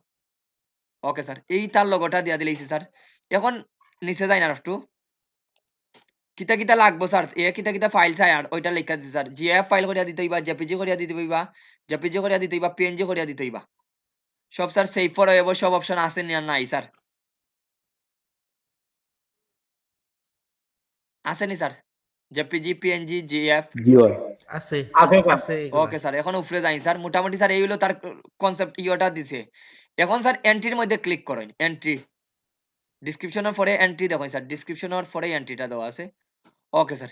ওকে স্যার, এই তার লগোটা দিয়া দিলেইছি স্যার। এখন নিচে যাই না একটু, কিতা কিতা লাগবো স্যার, কিতা কিতা ফাইল চাই আর ওইটা লেখা দিছে স্যার। জিএফ ফাইল করিয়া দিতে হইবা, জেপিজি করিয়া দিতে হইবা, জেপিজি করিয়া দিতে হইবা, পিএনজি করিয়া দিতে হইবা। সব স্যার সেভ ফর হইব, সব অপশন আছে না নাই স্যার? আসেনি স্যার? JPG, PNG, GIF. জি ভাই। আছে আছে স্যার। আছে এগুলা। ওকে স্যার, এখন উপরে যাই স্যার। মোটামুটি স্যার এই হলো তার কনসেপ্ট, ইয়েটা দিছে। এখন স্যার এন্ট্রির মধ্যে ক্লিক করেন, এন্ট্রি ডিসক্রিপশনের পরে এন্ট্রি দেখুন স্যার, ডিসক্রিপশনের পরে এন্ট্রিটা দেওয়া আছে। ওকে স্যার,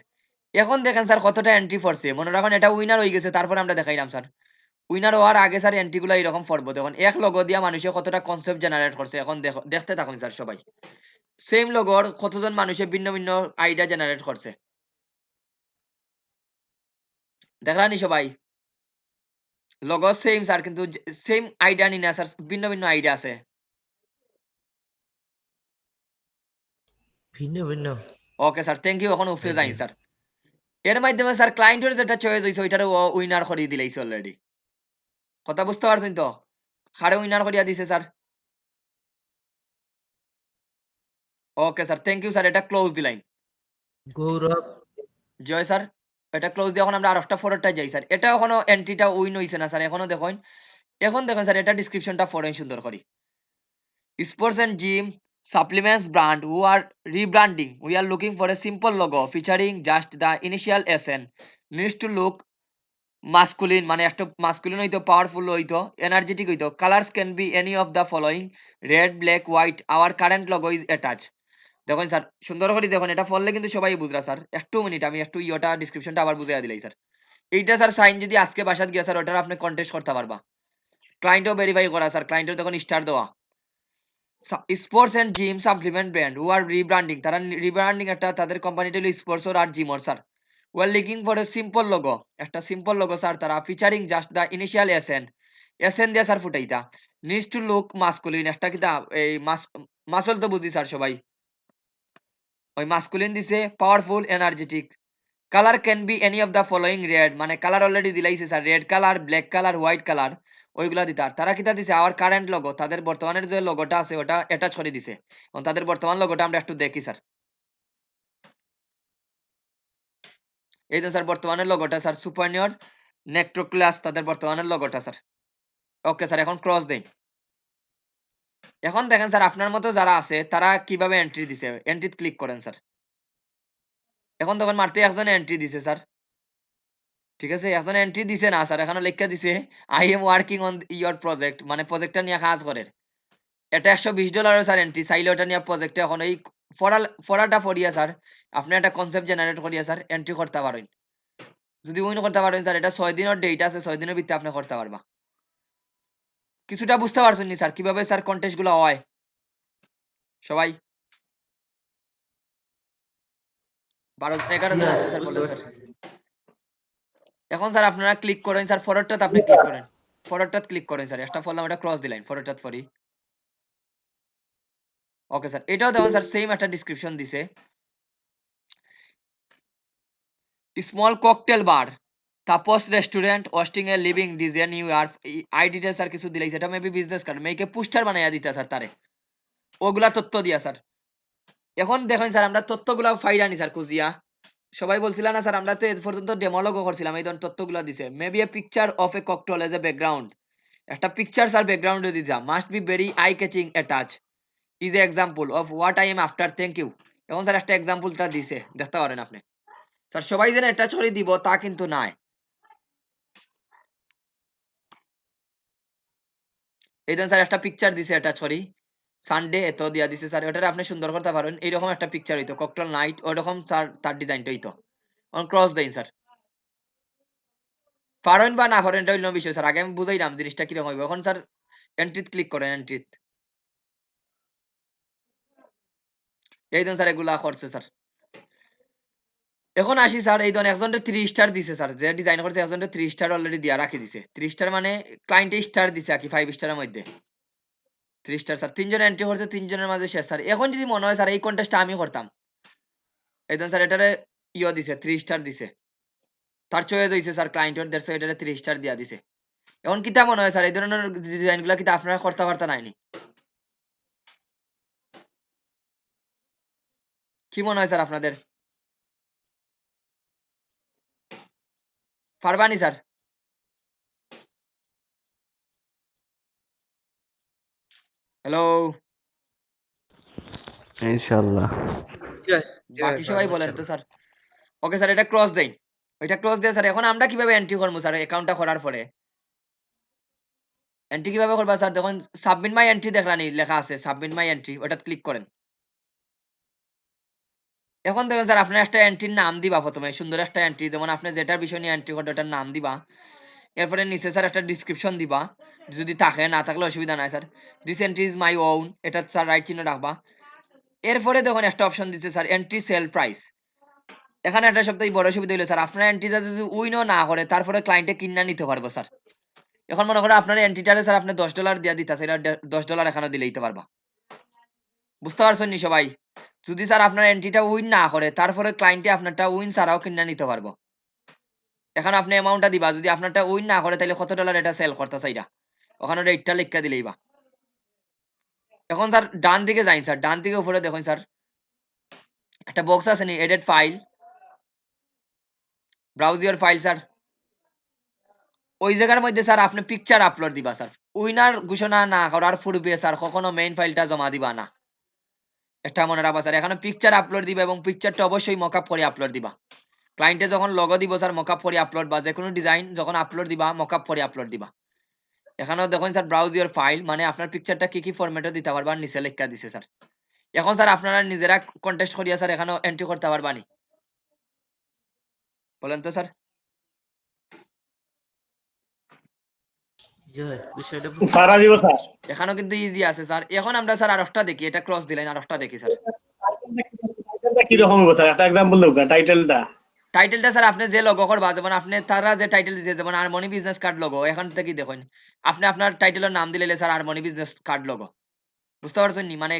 এখন দেখেন স্যার কতটা এন্ট্রি পড়ছে। মনে রাখুন এটা উইনার হয়ে গেছে, তারপরে আমরা দেখাইলাম স্যার। উইনার হওয়ার আগে স্যার এন্ট্রিগুলো এরকম পড়বো। দেখুন এক লগো দিয়া মানুষে কতটা কনসেপ্ট জেনারেট করছে। এখন দেখতে থাকুন স্যার সবাই। সেম লগোর কতজন মানুষে ভিন্ন ভিন্ন আইডিয়া জেনারেট করছে, দেখলানি সবাই? লগো সেম স্যার, কিন্তু সেম আইডিয়া নি না স্যার, ভিন্ন ভিন্ন আইডিয়া আছে। ভিন্ন ভিন্ন। Okay sir, thank you. এখন উপরে Thank যাই you. স্যার। এর মাধ্যমে স্যার ক্লায়েন্টের যেটা চয়েস হইছে ওইটারে উইনার করিয়ে দিলাইছে অলরেডি। কথা বুঝতে পারছেন তো? হারে উইনার করিয়া দিছে sir. Okay sir, thank you sir. এটা ক্লোজ দিলাইন। গৌরব। জয় স্যার, এটা ক্লোজ দিয়ে এখন আমরা আর একটা ফরওয়ার্ডটা যাই স্যার। এটা এখনো এন্ট্রিটা উইন হইছে না স্যার, এখনো দেখুন। এখন দেখুন স্যার এটা ডিসক্রিপশনটা পড়েন সুন্দর করে। Sports and gym supplements brand who are rebranding. We are looking for a simple logo featuring just the initial SN. Needs to look masculine, মানে একটা masculine হইতো, powerful হইতো, energetic হইতো. Colors can be any of the following: red, black, white. Our current logo is attached. দেখুন sir সুন্দর করে দেখুন, এটা পড়লে কিন্তু সবাই বুঝরা স্যার। একটু মিনিট, আমি একটু ইয়েটা ডিসক্রিপশনটা আবার বুঝাইয়া দিলাই স্যার। এইটা স্যার সাইন যদি আজকে বাসাত গিয়া স্যার ওটার আপনি কন্টেস্ট করতে পারবা। ক্লায়েন্টও ভেরিফাই করা স্যার, ক্লায়েন্টের তখন স্টার দেওয়া। Sports and gym supplement brand who are rebranding, তারা রিব্র্যান্ডিং একটা, তাদের কোম্পানিটা হলো স্পোর্টস আর জিমর sir. We're looking for a simple logo, একটা সিম্পল লোগো স্যার, তারা featuring just the initial SN. SN দিয়ে স্যার ফুটাইতা। নিডস টু লুক মাস্কুলিন, একটা কিতা এই মাসল তো বুঝি স্যার সবাই, ওই মাস্কুলিন দিছে, powerful, energetic. Colour can be any of the following red, মানে কালার অলরেডি দিলাইছে sir, red colour, black colour, white colour, ওইগুলা দিতার। তারা কিতা দিছে, আওয়ার কারেন্ট লোগো, তাদের বর্তমানের যে লোগোটা আছে ওটা অ্যাটাচ করে দিছে। এবং তাদের বর্তমান লোগোটা আমরা একটু দেখি স্যার। এই তো স্যার বর্তমানের লোগোটা স্যার সুপারনিয়র নেক্ট্রোক্লাস তাদের বর্তমানের লগোটা স্যার। ওকে স্যার, এখন ক্রস দেই। এখন দেখেন স্যার আপনার মতো যারা আছে তারা কিভাবে এন্ট্রি দিছে, এন্ট্রি ক্লিক করেন স্যার। এখন তখন মারতে একজন এন্ট্রি দিছে স্যার, ঠিক আছে, একজন এন্ট্রি দিছে না স্যার, এখানে লেখা দিছে I am working on your project, মানে প্রজেক্টটা নিয়ে কাজ করে। এটা $120 স্যার এন্ট্রি, চাইলে ওটা নিয়ে প্রজেক্টে এখন এই ফরাটা ফরিয়া স্যার আপনি একটা কনসেপ্ট জেনারেট করিয়া স্যার এন্ট্রি করতে পারেন। যদি উইন করতে পারেন স্যার, এটা 6 দিনের ডেট আছে, 6 দিনের ভিতরে আপনি করতে পারবা। কিছুটা বুঝতে পারছেন নি স্যার কিভাবে স্যার কন্টেস্ট গুলো হয় সবাই? 11 জন আছেন স্যার, বুঝতে বলেন স্যার। পারছি। এখন স্যার আপনারা ক্লিক করেন স্যার, ফরওয়ার্ডটাতে আপনি ক্লিক করেন, ফরওয়ার্ডটাত ক্লিক করেন স্যার, একটা ফরলাম, এটা ক্রস দিলেন, ফরওয়ার্ডটাত ফরি। ওকে স্যার, এটাও দেখুন স্যার সেম একটা ডেসক্রিপশন দিছে, small cocktail bar, tapas restaurant, hosting a living DJ new year, আই ডিটেলস আর কিছু দিলাই, সেটা মেবি বিজনেস কার্ড মেকে পোস্টার বানাইয়া দিতা স্যার তারে, ওগুলা তথ্য দিয়া স্যার। এখন দেখেন স্যার আমরা তথ্যগুলা ফাইরানি স্যার খুঁজিয়া, সবাই বলছিলাম না স্যার আমরা তো এ পর্যন্ত ডেমোলগও করছিলাম, এই ধরনের তথ্যগুলো দিছে। Maybe a picture of a cocktail as a background, একটা পিকচার স্যার ব্যাকগ্রাউন্ডে দিছা, must be very eye catching a touch, is a example of what I am after, thank you. এখন স্যার একটা এক্সাম্পলটা দিছে, দেখতে পারেন আপনি স্যার। সবাই যেন এটা ছড়ি দিব তা কিন্তু নাই, এই ধরুন স্যার একটা পিকচার দিছে, এটা ছড়ি সানডে এত দিয়া দিছে স্যার, ওটা আপনি সুন্দর করতে পারেন, এইরকম একটা পিকচার হইতো ককটেল নাইট, ওরকম স্যার তার ডিজাইনটা হইতো। অন ক্রস দেন স্যার, পারেন বা না পারেন এটা হইল বিষয় স্যার, আগে আমি বুঝাইলাম জিনিসটা কিরকম হইব। এখন স্যার এন্ট্রিত ক্লিক করেন, এন্ট্রিত এই ধরুন স্যার এগুলা করছে স্যার। এখন আসি স্যার, এই ধরুন একজনের 3 স্টার দিছে স্যার, যে ডিজাইন করছে একজনের 3 স্টার অলরেডি দিয়া রাখি দিছে, 3 স্টার মানে ক্লায়েন্টে স্টার দিছে আর কি 5 স্টারের মধ্যে 3 স্টার স্যার। 3 জন এন্ট্রি করছে, 3 জনের মাঝে শেষ স্যার। এখন যদি মনে হয় স্যার এই কন্টেস্টটা আমি করতাম, এই ধরুন স্যার এটারে ইও দিছে 3 স্টার দিছে, তার চয়েস হইছে স্যার ক্লায়েন্টের, দেড়শো এটারে 3 স্টার দিয়া দিছে। এখন কিতা মনে হয় স্যার এই ধরনের ডিজাইনগুলো কিতা আপনারা করতে পারতেন নাইনি? কি মনে হয় স্যার আপনাদের, পারবানি স্যার? হ্যালো, ইনশাল্লাহ। বাকি সবাই বলেন তো স্যার। ওকে স্যার, এটা ক্রস দেই, ওইটা ক্রস দিয়ে স্যার এখন আমরা কিভাবে এন্ট্রি করবো স্যার অ্যাকাউন্টটা করার পরে? এন্ট্রি কিভাবে করবা স্যার? দেখুন সাবমিট মাই এন্ট্রি দেখলানি লেখা আছে, সাবমিট মাই এন্ট্রি, ওটা ক্লিক করেন। এখন দেখুন স্যার আপনার একটা এন্ট্রির নাম দিবা, প্রথমে সুন্দর একটা এন্ট্রি, যেমন আপনি যেটার বিষয় নিয়ে এন্ট্রি করতে ওটার নাম দিবা। এরপরে নিচে স্যার একটা ডিসক্রিপশন দিবা, যদি থাকে, না থাকলে অসুবিধা নাই sir. This entry is my own, এটা স্যার রাইট চিহ্ন রাখবা। এরপরে দেখুন একটা অপশন দিচ্ছে স্যার এন্ট্রি সেল প্রাইস। এখানে একটা সবথেকে বড় সুবিধা হলো স্যার আপনার এন্ট্রিটা যদি উইনও না করে তারপরে ক্লায়েন্টে কিনা নিতে পারবো স্যার। এখন মনে করেন আপনার এন্ট্রিটারে স্যার আপনি $10 দিয়া দিতেছে, এটা $10 এখানে দিলে দিতে পারবা। বুঝতে পারছেন নি সবাই? যদি স্যার আপনার এন্ট্রিটা উইন না করে তারপরে ক্লায়েন্টে আপনারটা উইন ছাড়াও কিনা নিতে পারবো। এখন আপনি অ্যামাউন্টটা দিবা, যদি আপনারটা উইন না করে তাহলে কত ডলার এটা সেল করতে চাইরা, ওখানে রেটটা লিখা দিলেই বা। এখন স্যার ডান দিকে যাই স্যার, ডান দিকে উপরে দেখুন স্যার একটা বক্স আছে নি, edit file, browse your file sir. ওই জায়গার মধ্যে স্যার আপনি পিকচার আপলোড দিবা স্যার। উইনার ঘোষণা না করার পূর্বে স্যার কখনো মেইন ফাইলটা জমা দিবা না, এটা মনে রাখবা স্যার। এখানে পিকচার আপলোড দিবা এবং পিকচারটা অবশ্যই মকআপ করে আপলোড দিবা। ক্লায়েন্টে যখন লগো দিব স্যার মকআপ করে আপলোড, বা যে কোনো ডিজাইন যখন আপলোড দিবা মকআপ করে আপলোড দিবা। এখানেও দেখুন স্যার ব্রাউজ ইওর ফাইল, মানে আপনার পিকচারটা কি কি ফরম্যাটে দিতে পারবা নিচে লেখা দিছে স্যার। এখন স্যার আপনারা নিজেরা কন্টেস্ট করিয়া স্যার এখানেও এন্ট্রি করতে পারবানি, বলেন তো স্যার? জয়, বিষয়টা সারা দিব স্যার। এখানেও কিন্তু ইজি আছে স্যার। এখন আমরা স্যার আরেকটা দেখি, এটা ক্রস দিলেন, আরেকটা দেখি স্যার। টাইটেলটা কি রকম হবে স্যার? একটা এক্সাম্পল দেবো টাইটেলটা। টাইটেলটা স্যার আপনি যে লোগো করবা, যেমন আপনি তারা যে টাইটেল দিয়েছে, যেমন আরমনি বিজনেস কার্ড লোগো, এখান থেকে দেখুন আপনি আপনার টাইটেলের নাম দিলে স্যার আরমনি বিজনেস কার্ড লোগো। বুঝতে পারছেন নি? মানে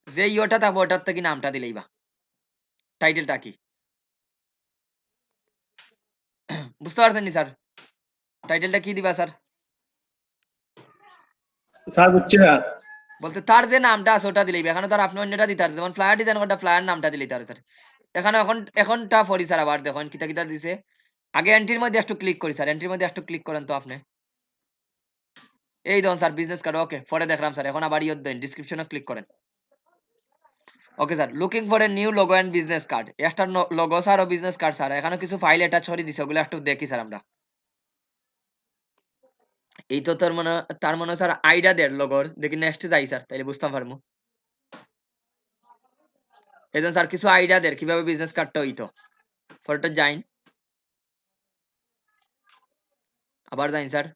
যে ইয়েটা থাকবে ওটার থেকে নামটা দিলেই বা, টাইটেলটা কি বুঝতে পারছেন নি স্যার? টাইটেলটা কি দিবা স্যার? স্যার বুঝছি স্যার। বলতে তার যে নামটা আছে ওটা দিলেই, এখানে তার আপনি অন্যটা দিতে পারেন, যেমন ফ্লায়ার ডিজাইন করতে ফ্লায়ার নামটা দিলেই তার স্যার। এখানে এখনটা ফরি স্যার, আবার দেখুন কিতা কিতা দিছে, আগে এন্ট্রির মধ্যে একটু ক্লিক করি স্যার, এন্ট্রির মধ্যে একটু ক্লিক করেন তো আপনি। এই দেখুন স্যার বিজনেস কার্ড, ওকে পরে দেখলাম স্যার, এখন আবার ইয়ে দেন ডিসক্রিপশনে ক্লিক করেন। Okay sir, looking for a new logo and business card, একটা লোগো স্যার ও বিজনেস কার্ড স্যার, এখানে কিছু ফাইল অ্যাটাচ করে দিছে, ওগুলো একটু দেখি স্যার আমরা। এই তো তার মানে স্যার আইডিয়া দের লোগোর, দেখি নেক্সট যাই স্যার, তাইলে বুঝতাম পারবো। এই জন্য স্যার কিছু আইডিয়া দের কিভাবে বিজনেস কার্ডটা হইতো, ফটোটা যাইন, আবার যাইন স্যার,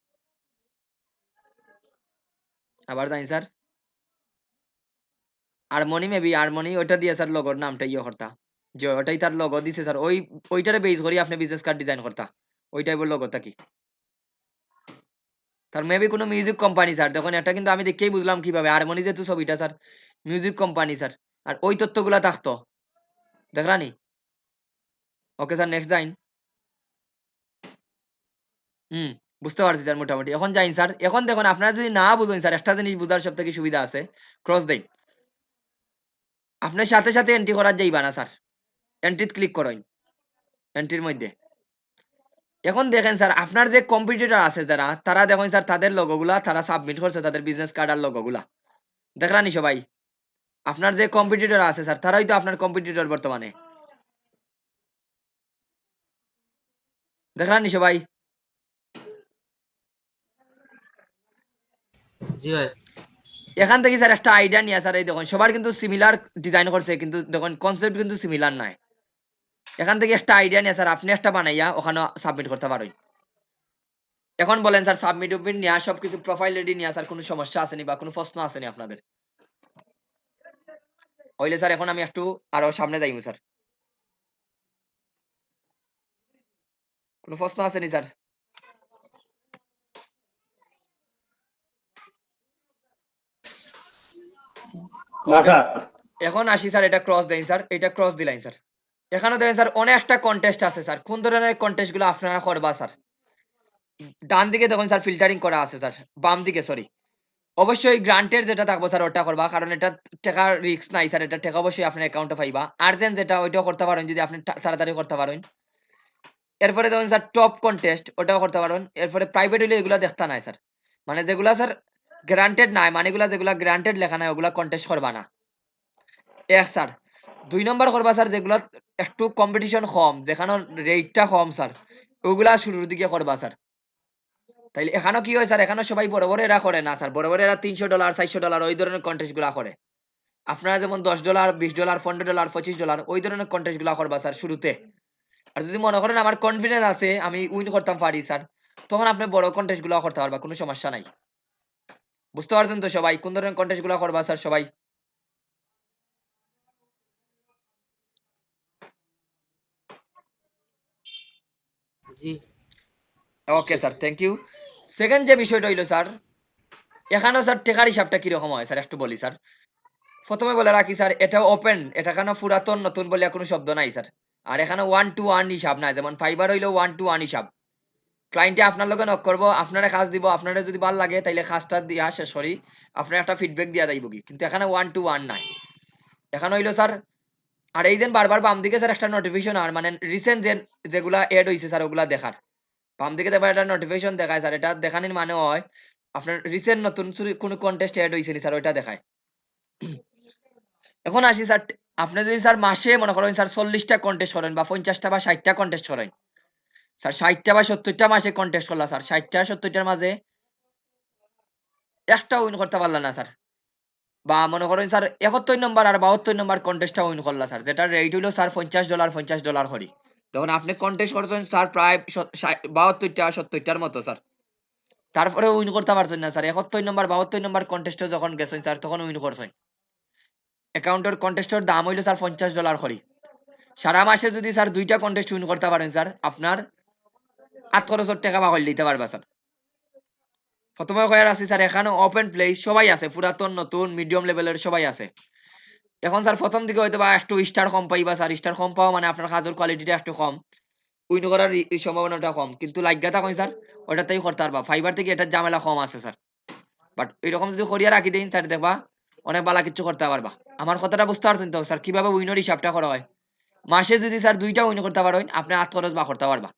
আবার যাইন স্যার, হারমোনি মেবি হারমোনি, ওইটা দিয়ে স্যার লোগোর নামটা ইয়ে করতা, যে ওটাই তার লোগো দিছে স্যার, ওইটারে বেস করি আপনি বিজনেস কার্ড ডিজাইন করতা, ওই টাইপের লোগোটা কি তার মেবি কোনো মিউজিক কোম্পানি স্যার, দেখুন এটা কিন্তু আমি দেখেই বুঝলাম কিভাবে, হারমোনি যেহেতু ছবিটা স্যার মিউজিক কোম্পানি স্যার, আর ওই তথ্যগুলা থাকতো, দেখলানি। Okay sir next যাইন। হুম, বুঝতে পারছি স্যার মোটামুটি, এখন যাইন স্যার, এখন দেখুন আপনারা যদি না বুঝেন স্যার, একটা জিনিস বুঝার সব থেকে সুবিধা আছে, ক্রস দেন, আপনার সাথে সাথে এন্ট্রি করার যাইবা না স্যার, এন্ট্রিতে ক্লিক করেন, এন্ট্রির মধ্যে এখন দেখেন স্যার আপনার যে কম্পিটিটর আছে যারা, তারা দেখেন স্যার তাদের লোগোগুলা তারা সাবমিট করছে, তাদের বিজনেস কার্ড আর লোগোগুলা দেখলানি সবাই, আপনার যে কম্পিটিটর আছে স্যার তারাই তো আপনার কম্পিটিটর বর্তমানে, দেখলানি সবাই। জি ভাই। এখান থেকে স্যার একটা আইডিয়া নিয়ে স্যার, এই দেখুন সবার কিন্তু সিমিলার ডিজাইন করছে, কিন্তু দেখুন কনসেপ্ট কিন্তু সিমিলার নাই, এখান থেকে একটা আইডিয়া নিয়ে স্যার আপনি একটা বানাইয়া ওখানে সাবমিট করতে পারেন। এখন বলেন স্যার সাবমিট উবমিট নিয়ে সবকিছু প্রোফাইল রেডি নিয়ে স্যার কোনো সমস্যা আসেনি বা কোনো প্রশ্ন আসেনি আপনাদের? হইলে স্যার এখন আমি একটু আরো সামনে যাইবো স্যার, কোনো প্রশ্ন আসেনি স্যার? না স্যার। এখন আসি স্যার, এটা ক্রস দেন স্যার, এটা ক্রস দিলাইন স্যার, এখানে দেখেন স্যার অনেকটা কন্টেস্ট আছে স্যার, কোন ধরনের কন্টেস্ট গুলো আপনারা করবা স্যার? ডান দিকে দেখুন স্যার ফিল্টারিং করা আছে স্যার, বাম দিকে সরি, অবশ্যই গ্রান্টের যেটা থাকবো স্যার ওটা করবা, কারণ এটা টাকা রিস্ক নাই স্যার, এটা টাকা অবশ্যই আপনার অ্যাকাউন্টে পাইবা। আর্জেন্ট যেটা ওইটাও করতে পারেন যদি আপনি তাড়াতাড়ি করতে পারেন। এরপরে দেখুন স্যার টপ কন্টেস্ট, ওটাও করতে পারেন। এরপরে প্রাইভেট হইলে এগুলা দেখতে নাই স্যার, মানে যেগুলা স্যার গ্রান্টেড নাই, মানে এগুলা যেগুলা গ্রান্টেড লেখা নাই ওগুলা কন্টেস্ট করবা না, এক স্যার। 2 নম্বর করবা স্যার যেগুলা একটু কম্পিটিশন কম, যেখানে রেটটা কম স্যার, ওগুলা শুরুর দিকে করবা স্যার। তাইলে এখানেও কি হয় স্যার, এখানে সবাই বড় বড় এরা করে না স্যার, বড় বড় এরা $300 $400 ওই ধরনের কন্টেস্ট গুলা করে। আপনারা যেমন $10 $20 $15 $25 ওই ধরনের কন্টেস্ট গুলা করবা স্যার শুরুতে। আর যদি মনে করেন আমার কনফিডেন্স আছে আমি উইন করতাম পারি স্যার, তখন আপনি বড় কন্টেস্ট গুলা করতে পারবা, কোনো সমস্যা নাই। বুঝতে পারছেন তো সবাই কোন ধরনের কন্টেস্ট গুলা করবা স্যার সবাই? জি okay sir, thank you. Second যে বিষয়টা হইলো স্যার, এখানেও স্যার টেকার হিসাবটা কিরকম হয় স্যার একটু বলি স্যার। প্রথমে বলে রাখি স্যার, এটা ওপেন, এটা কেন পুরাতন নতুন বলে কোনো শব্দ নাই স্যার। আর এখানে 1 to 1 হিসাব নাই, যেমন ফাইবার হইলো 1 to 1 হিসাব। ক্লায়েন্টে আপনার লগে নক করবো, আপনারা কাজ দিব, আপনারা যদি ভালো লাগে তাইলে কাজটা দিয়া শেষ করি, আপনার একটা ফিডব্যাক দিয়া যাইব কি, কিন্তু এখানে 1 to 1 নাই। এখানে হইলো স্যার, আর এই দিন বারবার বাম দিকে স্যার একটা নোটিফিকেশন, আর মানে রিসেন্ট যেগুলা এড হইছে স্যার ওগুলা দেখার, বাম দিকে দেখবা একটা নোটিফিকেশন দেখায় স্যার, এটা দেখানির মানে হয় আপনার রিসেন্ট নতুন কোনো কন্টেস্ট এড হইছে নি স্যার, ওইটা দেখায়। এখন আসি স্যার, আপনি যদি স্যার মাসে মনে করেন স্যার 40টা কন্টেস্ট করেন বা 50টা বা 60টা কন্টেস্ট করেন স্যার, 60টা বা 70টা মাসে কন্টেস্ট করলা স্যার, 60টা 70টার মাঝে একটা উইন করতে পারলা না স্যার, বা মনে করেন স্যার 71 নম্বর আর 72 নম্বর কন্টেস্টটা উইন করলা স্যার, যেটা রেট হইলো স্যার $50 করি, তখন আপনি কন্টেস্ট করছেন স্যার প্রায় 72টা 70টার মতো স্যার, তারপরে উইন করতে পারছেন না স্যার, 71 নম্বর 72 নম্বর কন্টেস্টে যখন গেছেন স্যার তখন উইন করছেন। অ্যাকাউন্টের কন্টেস্টের দাম হইলো স্যার $50 করি। সারা মাসে যদি স্যার 2টা কন্টেস্ট উইন করতে পারেন স্যার, আপনার 8 খরচের টাকা বা দিতে পারবা স্যার। প্রথমে কয়ার আছে স্যার, এখানে ওপেন প্লেস সবাই আছে, পুরাতন নতুন মিডিয়াম লেভেলের সবাই আছে। এখন স্যার প্রথম দিকে হয়তো বা একটু স্টার কম পাইবা স্যার, স্টার কম পাওয়া মানে আপনার কাজের কোয়ালিটিটা একটু কম, উইন করার সম্ভাবনাটা কম, কিন্তু লাগ্যতা কই স্যার ওটাতেই করতে পারবা, ফাইবার থেকে এটার ঝামেলা কম আছে স্যার। বাট এরকম যদি করিয়া রাখি দিন স্যার, দেখবা অনেক ভালো কিছু করতে পারবা। আমার কথাটা বুঝতে পারছেন তো স্যার, কিভাবে উইনের হিসাবটা করা হয়? মাসে যদি স্যার 2টা উইন করতে পারেন আপনি 8 খরচ বা করতে পারবা।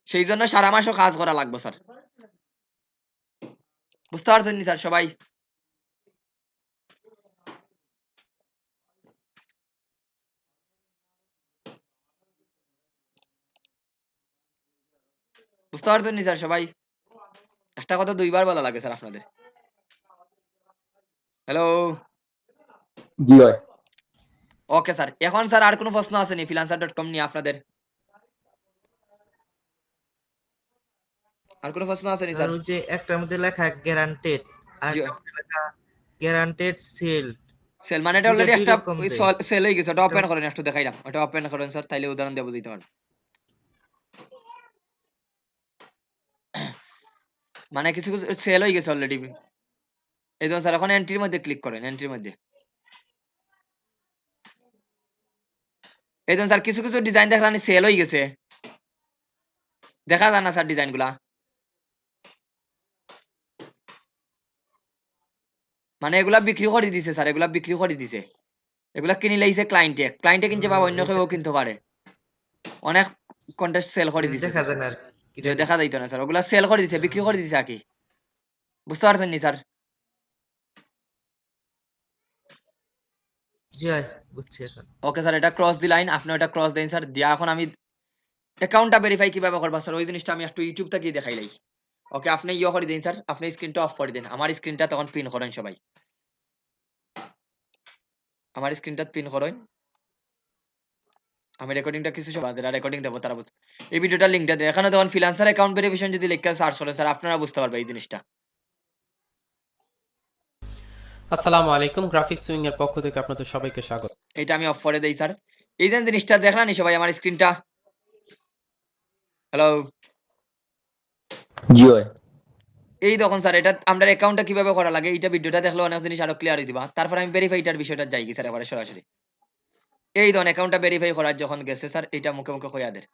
সেই জন্য সারা মাসও কাজ করা লাগবে স্যার, বুঝতে পারছেন নি স্যার সবাই? বুঝতে পারছেন নি স্যার সবাই? একটা কথা দুইবার বলা লাগে স্যার আপনাদের। হ্যালো, জি হয়। Okay sir. এখন স্যার আর কোনো প্রশ্ন আছে নি freelancer.com নিয়ে আপনাদের? আর কোনো প্রশ্ন আছে নি স্যার স্যার? ওই যে একটার মধ্যে লেখা গ্যারান্টেড আর জি, একটা মধ্যে লেখা গ্যারান্টেড সেল, সেল মানে এটা দুইটা অলরেডি দুই একটা রকম ওই দেয়। সেল হয়ে গেছে, ওটা এটা ওপেন করেন, একটু দেখাইলাম, ওটা ওপেন করেন স্যার, তাইলে উদাহরণ দিয়ে বুঝাইতে পারবেন। মানে কিছু কিছু সেল হয়ে গেছে অলরেডি। এই ধরুন স্যার, এখন এন্ট্রির মধ্যে ক্লিক করেন, এন্ট্রির মধ্যে। এই ধরুন স্যার, কিছু কিছু ডিজাইন দেখলাম সেল হয়ে গেছে, দেখা যায় না স্যার ডিজাইন গুলা? মানে এগুলা বিক্রি করে দিছে স্যার, এগুলা বিক্রি করে দিছে, এগুলা কিনে লাইছে ক্লায়েন্টে, ক্লায়েন্টে কিনছে বা অন্য কেউ কিনতে পারে, অনেক কন্টেস্ট সেল করে দিছে দেখা স্যার। যায় না আর কি যে জানি। দেখা যাইতো না স্যার, ওগুলা সেল করে দিছে, বিক্রি করে দিছে আর কি, বুঝতে পারছেন নি স্যার? জি ভাই, বুঝছি এখন। ওকে স্যার, এটা ক্রস দি লাইন, আপনি ওটা ক্রস দেন স্যার, দিয়া এখন আমি অ্যাকাউন্টটা ভেরিফাই কিভাবে করবা স্যার ওই জিনিসটা আমি একটু ইউটিউব থেকে দেখাইলাই। ওকে, আপনি ইয়ে করে দিন স্যার, আপনি স্ক্রিনটা অফ করে দিন, আমার স্ক্রিনটা তখন পিন করেন সবাই, আমার স্ক্রিনটা পিন করেন। আমি রেকর্ডিংটা কিছু সময় যারা রেকর্ডিং দেবো তারা বুঝতে, এই ভিডিওটা লিঙ্কটা দিন, এখানে তখন ফ্রিল্যান্সার অ্যাকাউন্ট ভেরিফিকেশন যদি লিখে সার্চ করেন স্যার আপনারা বুঝতে পারবে এই জিনিসটা। আসসালামু আলাইকুম, গ্রাফিক্স উইং এর পক্ষ থেকে আপনাদের সবাইকে স্বাগত। এটা আমি অফ করে দেই স্যার। এই যে জিনিসটা দেখলাম নি সবাই আমার স্ক্রিনটা? হ্যালো, জি হয়। এই দেখুন স্যার, এটা আমরা অ্যাকাউন্টটা কিভাবে করা লাগে এইটা ভিডিওটা দেখলে অনেক জিনিস আরো ক্লিয়ার হয়ে দিবা। তারপর আমি ভেরিফাইটার বিষয়টা যাই কি স্যার এবারে সরাসরি। এই ধরুন অ্যাকাউন্টটা ভেরিফাই করার যখন গেছে স্যার, এটা মুখে মুখে কইয়া দেন।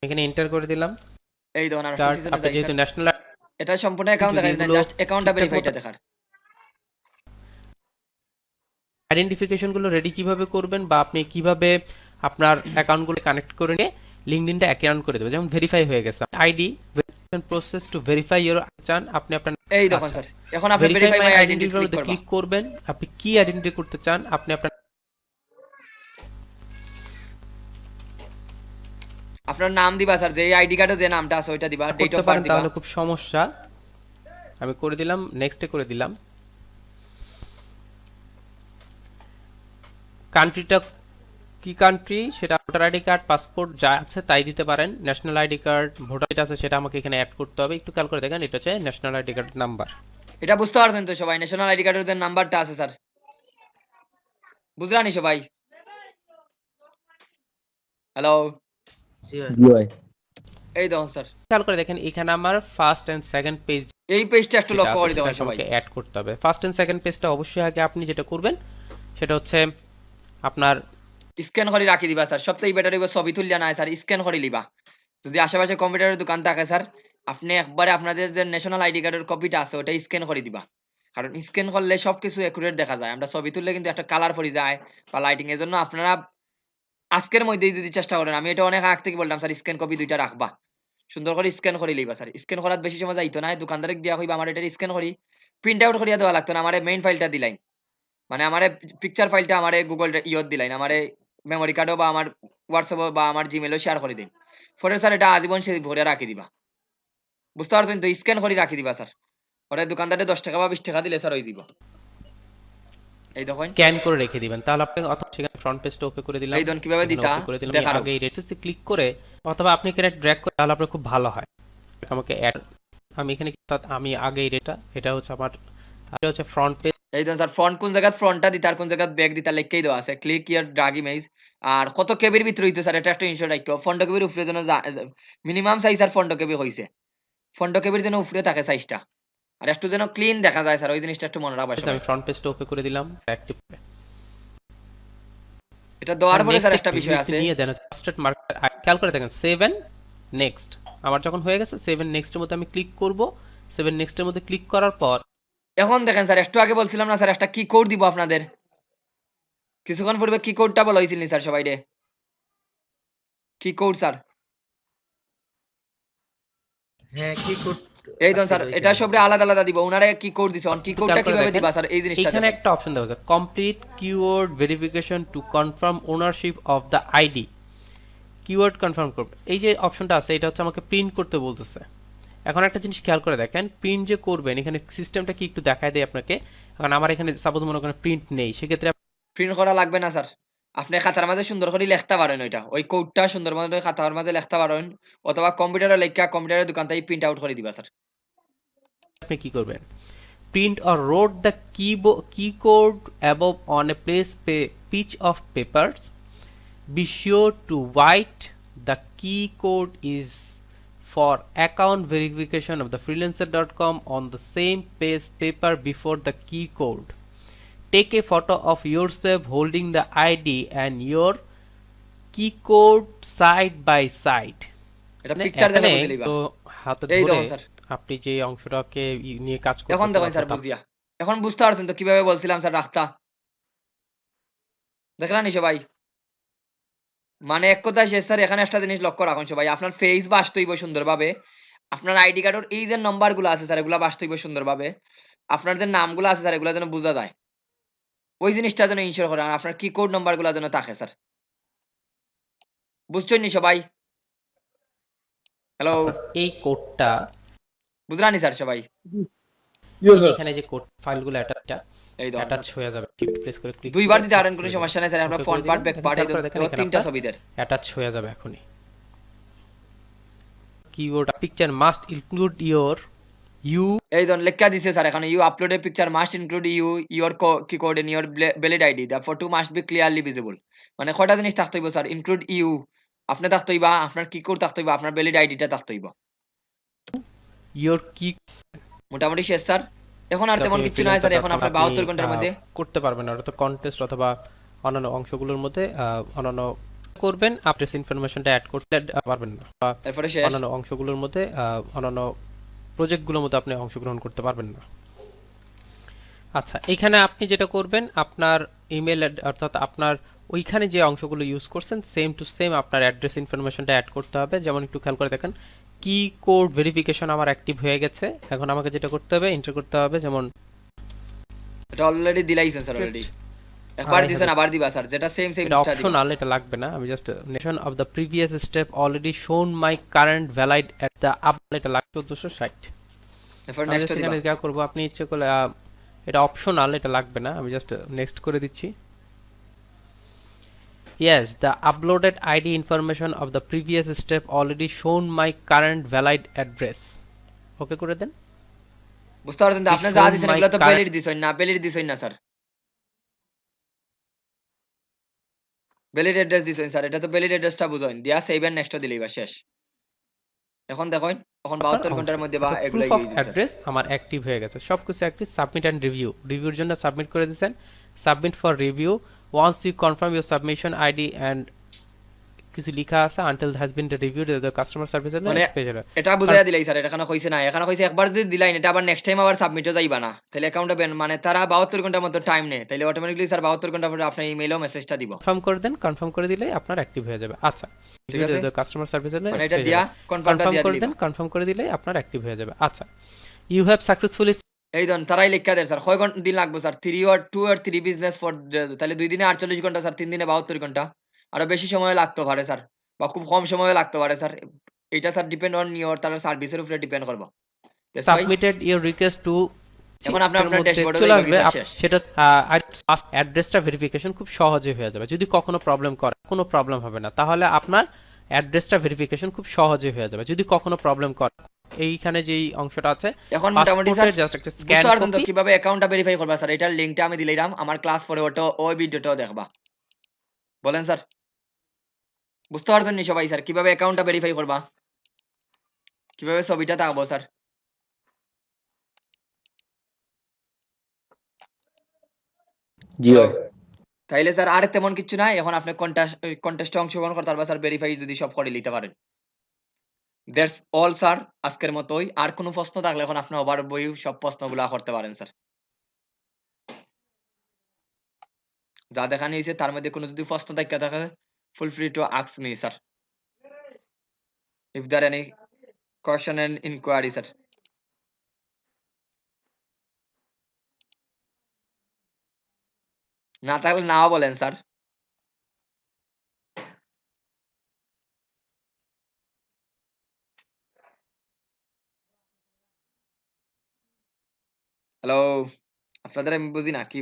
এখানে এন্টার করে দিলাম। এই ধরুন আর স্টার্ট, সিজনে আপনি যাই যেহেতু স্যার, ন্যাশনাল এটা সম্পূর্ণ অ্যাকাউন্ট যদি দেখাই না, এগুলো জাস্ট অ্যাকাউন্টটা ঠিকঠাক ভেরিফাইটা মতো দেখার। আইডেন্টিফিকেশন গুলো রেডি কিভাবে করবেন বা আপনি কিভাবে আপনার অ্যাকাউন্ট গুলো কানেক্ট করে নিয়ে লিঙ্কডইনটা অ্যাকাউন্ট করে দেবেন, যেমন ভেরিফাই হয়ে গেছে ID verification process to verify your চান আপনি আপনার এই দেখুন আচ্ছা, স্যার, এখন আপনি ভেরিফাই ভেরিফাই মাই মাই আইডেন্টি আইডেন্টি ক্লিক করবা। ক্লিক করবেন। আপনি কি আইডেন্টি করতে চান আপনি আপনার আপনার নাম দিবা স্যার, যে আইডি কার্ডে যে নামটা আছে ওইটা দিবা, ডেট করতে অফ বার্থ পারেন, দিবা। তাহলে খুব সমস্যা। আমি করে দিলাম, নেক্সটে করে দিলাম। কান্ট্রিটা কি কান্ট্রি সেটা ভোটার আইডি কার্ড, পাসপোর্ট যা আছে তাই দিতে পারেন। National ID card, voter ID আছে সেটা আমাকে এখানে অ্যাড করতে হবে। একটু খেয়াল করে দেখেন, এটা হচ্ছে ন্যাশনাল আইডি কার্ড নাম্বার। এটা বুঝতে পারছেন তো সবাই? ন্যাশনাল আইডি কার্ডের যে নাম্বারটা আছে স্যার, বুঝলানি সবাই? হ্যালো, জি ভাই। জি হয়। এই দেখুন স্যার, খেয়াল করে দেখেন এখানে আমার ফার্স্ট এন্ড সেকেন্ড পেজ এই পেজটা একটু যেটা লক্ষ্য আছে করে দেবেন সেটাকে সবাই। আমাকে অ্যাড করতে হবে। ফার্স্ট এন্ড সেকেন্ড পেজটা অবশ্যই আগে আপনি যেটা করবেন সেটা হচ্ছে আপনার স্ক্যান করে রাখি দিবা স্যার, সবথেকে বেটার হইব ছবি তুলিয়া না স্যার, স্ক্যান করে লিবা। যদি আশেপাশে কম্পিউটারের দোকান থাকে স্যার, আপনি একবারে আপনাদের যে ন্যাশনাল আইডি কার্ডের কপিটা আছে ওটা স্ক্যান করে দিবা, কারণ স্ক্যান করলে সবকিছু একুরেট দেখা যায়। আমরা ছবি তুললে কিন্তু একটা কালার পড়ে যায় বা লাইটিং, এর জন্য আপনারা আজকের মধ্যেই যদি চেষ্টা করেন, আমি এটা অনেক আগ থেকে বললাম স্যার, স্ক্যান কপি দুইটা রাখবা, সুন্দর করে স্ক্যান করে লিবা স্যার। স্ক্যান করার বেশি সময় যাইতো না, দোকানদারে দিয়া হইবা আমার এটা স্ক্যান করি, প্রিন্ট আউট করিয়া দেওয়া লাগতো না, আমার মেইন ফাইলটা দিলাই, মানে আমার পিকচার ফাইলটা আমার গুগল ইয়ত দিলাইন, আমার মেমোরি কার্ডও বা আমার হোয়াটসঅ্যাপও বা আমার জিমেলও শেয়ার করে দিন। পরে স্যার এটা আজীবন সে ভরে রাখি দিবা, বুঝতে পারছেন তো? স্ক্যান করে রাখি দিবা স্যার, ওটা দোকানদারে 10 টাকা বা 20 টাকা দিলে স্যার ওই দিব। এই দেখুন, স্ক্যান করে রেখে দিবেন, তাহলে আপনি অথবা সেখানে ফ্রন্ট পেজটা ওকে করে দিলাম। এই দেখুন কিভাবে এখানে দিতা ওকে করে দিলাম। দেখারও। আগে এই রেটিসে ক্লিক করে অথবা আপনি এখানে ড্র্যাগ করে তাহলে আপনার খুব ভালো হয়। আমাকে অ্যাড, আমি এখানে আমি আগে এটা হচ্ছে আমার, এটা হচ্ছে ফ্রন্ট পেজ। এই দেখুন স্যার, ফ্রন্ট কোন জায়গা ফ্রন্টটা দিতা আর কোন জায়গা ব্যাক দিতা লিখেই দেওয়া আছে, ক্লিক ইয়ার ড্রাগ ইমেজ। আর কত কেবির ভিতরে হইতে স্যার, এটা একটা ইনশট রাখতো, ফন্ট কেবির উপরে যেন মিনিমাম সাইজ আর ফন্ট কেবি হইছে, ফন্ট কেবির যেন উপরে থাকে সাইজটা, আর একটু যেন ক্লিন দেখা যায় স্যার, ওই জিনিসটা একটু মনে রাখবা সবাই। আমি ফ্রন্ট পেজটা ওকে করে দিলাম অ্যাক্টিভ। এটা দেওয়ার পরে স্যার একটা বিষয় আছে, নিয়ে দেন ট্রাস্টেড মার্কেট, খেয়াল করে দেখেন 7 নেক্সট। আমার যখন হয়ে গেছে 7 নেক্সটের মধ্যে আমি ক্লিক করব। 7 নেক্সটের মধ্যে ক্লিক করার পর এখন দেখেন স্যার, একটু আগে বলছিলাম না স্যার একটা কি কোড দিব আপনাদের, কিছুক্ষণ পূর্বে কি কোডটা বলা হয়েছিল স্যার সবাই রে? কি কোড স্যার? হ্যাঁ কি করতে এই তো স্যার এটা সবরে আলাদা আলাদা দিব। ওনারে কি কোড দিছে? অন কি একটু কোডটা খেয়াল করে কিভাবে দেখেন। দিবা স্যার এই জিনিসটা এখানে দেখেন। একটা অপশন দেওয়া আছে, complete keyword verification to confirm ownership of the ID. Keyword confirm করবে, এই যে অপশনটা আছে এটা হচ্ছে আমাকে প্রিন্ট করতে বলতেছে। এখন একটা জিনিস খেয়াল করে দেখেন, প্রিন্ট যে করবেন এখানে সিস্টেমটা কি একটু দেখায় দেয় আপনাকে। এখন আমার এখানে সাপোজ মনে করেন প্রিন্ট নেই, সেক্ষেত্রে প্রিন্ট করা লাগবে না স্যার। আপনি খাতার মাঝে সুন্দর করে লিখতে পারেন ওইটা। ওই কোডটা সুন্দর মতো খাতার মাঝে লিখতে পারেন অথবা কম্পিউটারে লেখা কম্পিউটারের দোকান থেকে প্রিন্ট আউট করে দিবা স্যার। আপনি কি করবেন, print or wrote the key code above on a piece of papers. Be sure to write the key code is for account verification of the freelancer.com on the same page paper before the key code. Take a photo of yourself holding the ID and your key code side by side. এটা মানে picture দেখে এখানে বুঝে লিবা। তো হাতে এই ধরে দেখুন স্যার। আপনি যে অংশটাকে নিয়ে কাজ এখন করতেছেন দেখুন স্যার অর্থাৎ বুঝিয়া। এখন বুঝতে পারছেন তো কিভাবে বলছিলাম স্যার রাখতা? দেখলেন নি সবাই? মানে এক কথা শেষ স্যার, এখানে একটা জিনিস লক্ষ্য রাখুন সবাই, আপনার ফেস বাসতে হইব সুন্দরভাবে। আপনার আইডি কার্ডের এই যে নাম্বারগুলো আছে স্যার এগুলা বাসতে হইব সুন্দরভাবে। আপনার যে নামগুলো আছে স্যার এগুলা যেন বোঝা যায়। ওই জিনিসটা যেন ইনশিওর করেন। আর আপনার কি কোড নাম্বারগুলো যেন থাকে স্যার। বুঝছেন নি সবাই? হ্যালো, এই কোডটা বুঝলাম নি স্যার সবাই? Yes, sir. এখানে যে কোড ফাইলগুলো এই ধরুন অ্যাটাচ হয়ে যাবে, শিফট প্রেস করে ক্লিক দুইবার দিতে পারেন, কোনো সমস্যা নাই স্যার। আপনার ফ্রন্ট পার্ট ব্যাক পার্ট এই তিনটা ছবি দেন। অ্যাটাচ হয়ে যাবে এখনই। Keyword picture must include your you এই ধরুন লেখা দিছে স্যার এখানে, you upload a picture must include you your key code in your valid ID, the photo must be clearly visible. মানে কয়টা জিনিস থাকতে হইব স্যার? ইনক্লুড ইউ আপনি থাকতে হইবা, আপনার কি কোড থাকতে হইবা, আপনার ভ্যালিড আইডিটা থাকতে হইব। ইওর কি মোটামুটি শেষ স্যার। এখন আর তেমন কিছু নাই স্যার। এখন আপনার 72 ঘন্টার মধ্যে করতে পারবেন না, ওটা কন্টেস্ট অথবা অন্যান্য অংশগুলোর মধ্যে অন্যান্য করবেন, আপনি ইনফরমেশনটা অ্যাড করতে পারবেন না, বা এরপরে শেষ। অন্যান্য অংশগুলোর মধ্যে অন্যান্য প্রজেক্টগুলোর মধ্যে আপনি অংশগ্রহণ করতে পারবেন না। আচ্ছা, এখানে আপনি যেটা করবেন আপনার ইমেল অর্থাৎ আপনার ওইখানে যে অংশগুলো ইউজ করছেন সেম টু সেম আপনার অ্যাড্রেস ইনফরমেশনটা অ্যাড করতে হবে। যেমন একটু খেয়াল করে দেখেন, কি কোড ভেরিফিকেশন আমার অ্যাক্টিভ হয়ে গেছে। এখন আমাকে যেটা করতে হবে এন্টার করতে হবে, যেমন এটা অলরেডি দিলাইছেন স্যার অলরেডি। একবার দিছেন আবার দিবা স্যার, যেটা সেম এটা জিনিসটা দিবা। অপশনাল, এটা লাগবে না। আমি just nation of the previous step already shown my current valid at the app, এটা লাগবে 1460। এরপর আমি নেক্সট জাস্ট দিবা। এখানে যা করব, আপনি ইচ্ছে করলে এটা অপশনাল, এটা লাগবে না। আমি জাস্ট নেক্সট করে দিচ্ছি। Yes, the uploaded ID information of the previous step already shown my current valid address. ওকে করে দেন। বুঝতে পারছেন তো? আপনি যা দিছেন এগুলো তো ভ্যালিড দিছেন না, ভ্যালিড দিছেন না স্যার। ভ্যালিড অ্যাড্রেস দিছেন স্যার, এটা তো ভ্যালিড অ্যাড্রেসটা বুঝাইন দিয়া সেভ এন্ড নেক্সট দিলেই বা শেষ। এখন দেখুন, এখন 72 ঘন্টার মধ্যে বা এগুলাই proof of use sir. Address আমার অ্যাক্টিভ হয়ে গেছে, সবকিছু অ্যাক্টিভ। সাবমিট এন্ড রিভিউ, রিভিউর জন্য সাবমিট করে দিয়েছেন, submit for review. Once you confirm your submission ID and কিছু লেখা আছে until has been reviewed the customer service and মানে স্পেশাল। এটা বুঝাইয়া দিলাই স্যার, এটা এখানে কইছে না, এখানে কইছে একবার যদি দিলাইন এটা আবার নেক্সট টাইম আবার সাবমিটও যাইবা না, তাহলে অ্যাকাউন্টে ব্যান। মানে তারা 72 ঘন্টার মতো টাইম নেয়, তাহলে অটোমেটিক্যালি স্যার 72 ঘন্টা পরে আপনার ইমেইলও মেসেজটা দিব। কনফার্ম করে দেন, কনফার্ম করে দিলে আপনার অ্যাক্টিভ হয়ে যাবে। আচ্ছা, ঠিক আছে? কাস্টমার সার্ভিস এন্ড মানে এটা দিয়া কনফার্মটা কনফার্ম দিয়া করে দিবা। দেন, কনফার্ম করে দিলে আপনার অ্যাক্টিভ হয়ে যাবে। আচ্ছা, ইউ হ্যাভ সাকসেসফুলি এই ধরুন তারাই লেখা দেয় স্যার, কয় ঘন্টা দিন লাগবে স্যার? 2 or 3 বিজনেস ফর, তাহলে 2 দিনে 48 ঘন্টা স্যার, 3 দিনে 72 ঘন্টা। আরো বেশি সময় লাগতে পারে স্যার, বা খুব কম সময় লাগতে পারে স্যার। এটা স্যার ডিপেন্ড অন ইওর তার সার্ভিসের উপরে ডিপেন্ড করবে। সাবমিটেড ইওর রিকোয়েস্ট টু, এখন আপনার ড্যাশবোর্ডে চলে আসবে শেষ। সেটা অ্যাড্রেসটা ভেরিফিকেশন খুব সহজে হয়ে যাবে। যদি কখনো প্রবলেম করে, কোনো প্রবলেম হবে না, তাহলে আপনার অ্যাড্রেসটা ভেরিফিকেশন খুব সহজে হয়ে যাবে। যদি কখনো প্রবলেম করে, এইখানে যেই অংশটা আছে এখন মোটামুটি স্যার জাস্ট একটা স্ক্যান বুঝতে পারছেন তো কিভাবে অ্যাকাউন্টটা ভেরিফাই করবা স্যার? এটার লিংকটা আমি দিলাম আমার ক্লাস 4 ওটা ওই ভিডিওটাও দেখবা। বলেন স্যার, বুঝতে পারছেন নি সবাই স্যার কিভাবে অ্যাকাউন্টটা ভেরিফাই করবা? কিভাবে ছবিটা তাকাবো স্যার? জি ভাই। তাইলে স্যার আর তেমন কিছু নাই। এখন আপনি কন্টেস্টে অংশগ্রহণ করতে পারবা স্যার, ভেরিফাই যদি সব করে নিতে পারেন। দ্যাটস অল স্যার, আজকের মতোই। আর কোনো প্রশ্ন থাকলে এখন আপনি ওভারভিউ সব প্রশ্নগুলো করতে পারেন স্যার। যা দেখানো হয়েছে তার মধ্যে কোনো যদি প্রশ্ন থাকে feel free to ask me sir if there any question and inquiry sir. না থাকলে নাও বলেন স্যার। হ্যালো, আপনাদের আমি বুঝি না কি।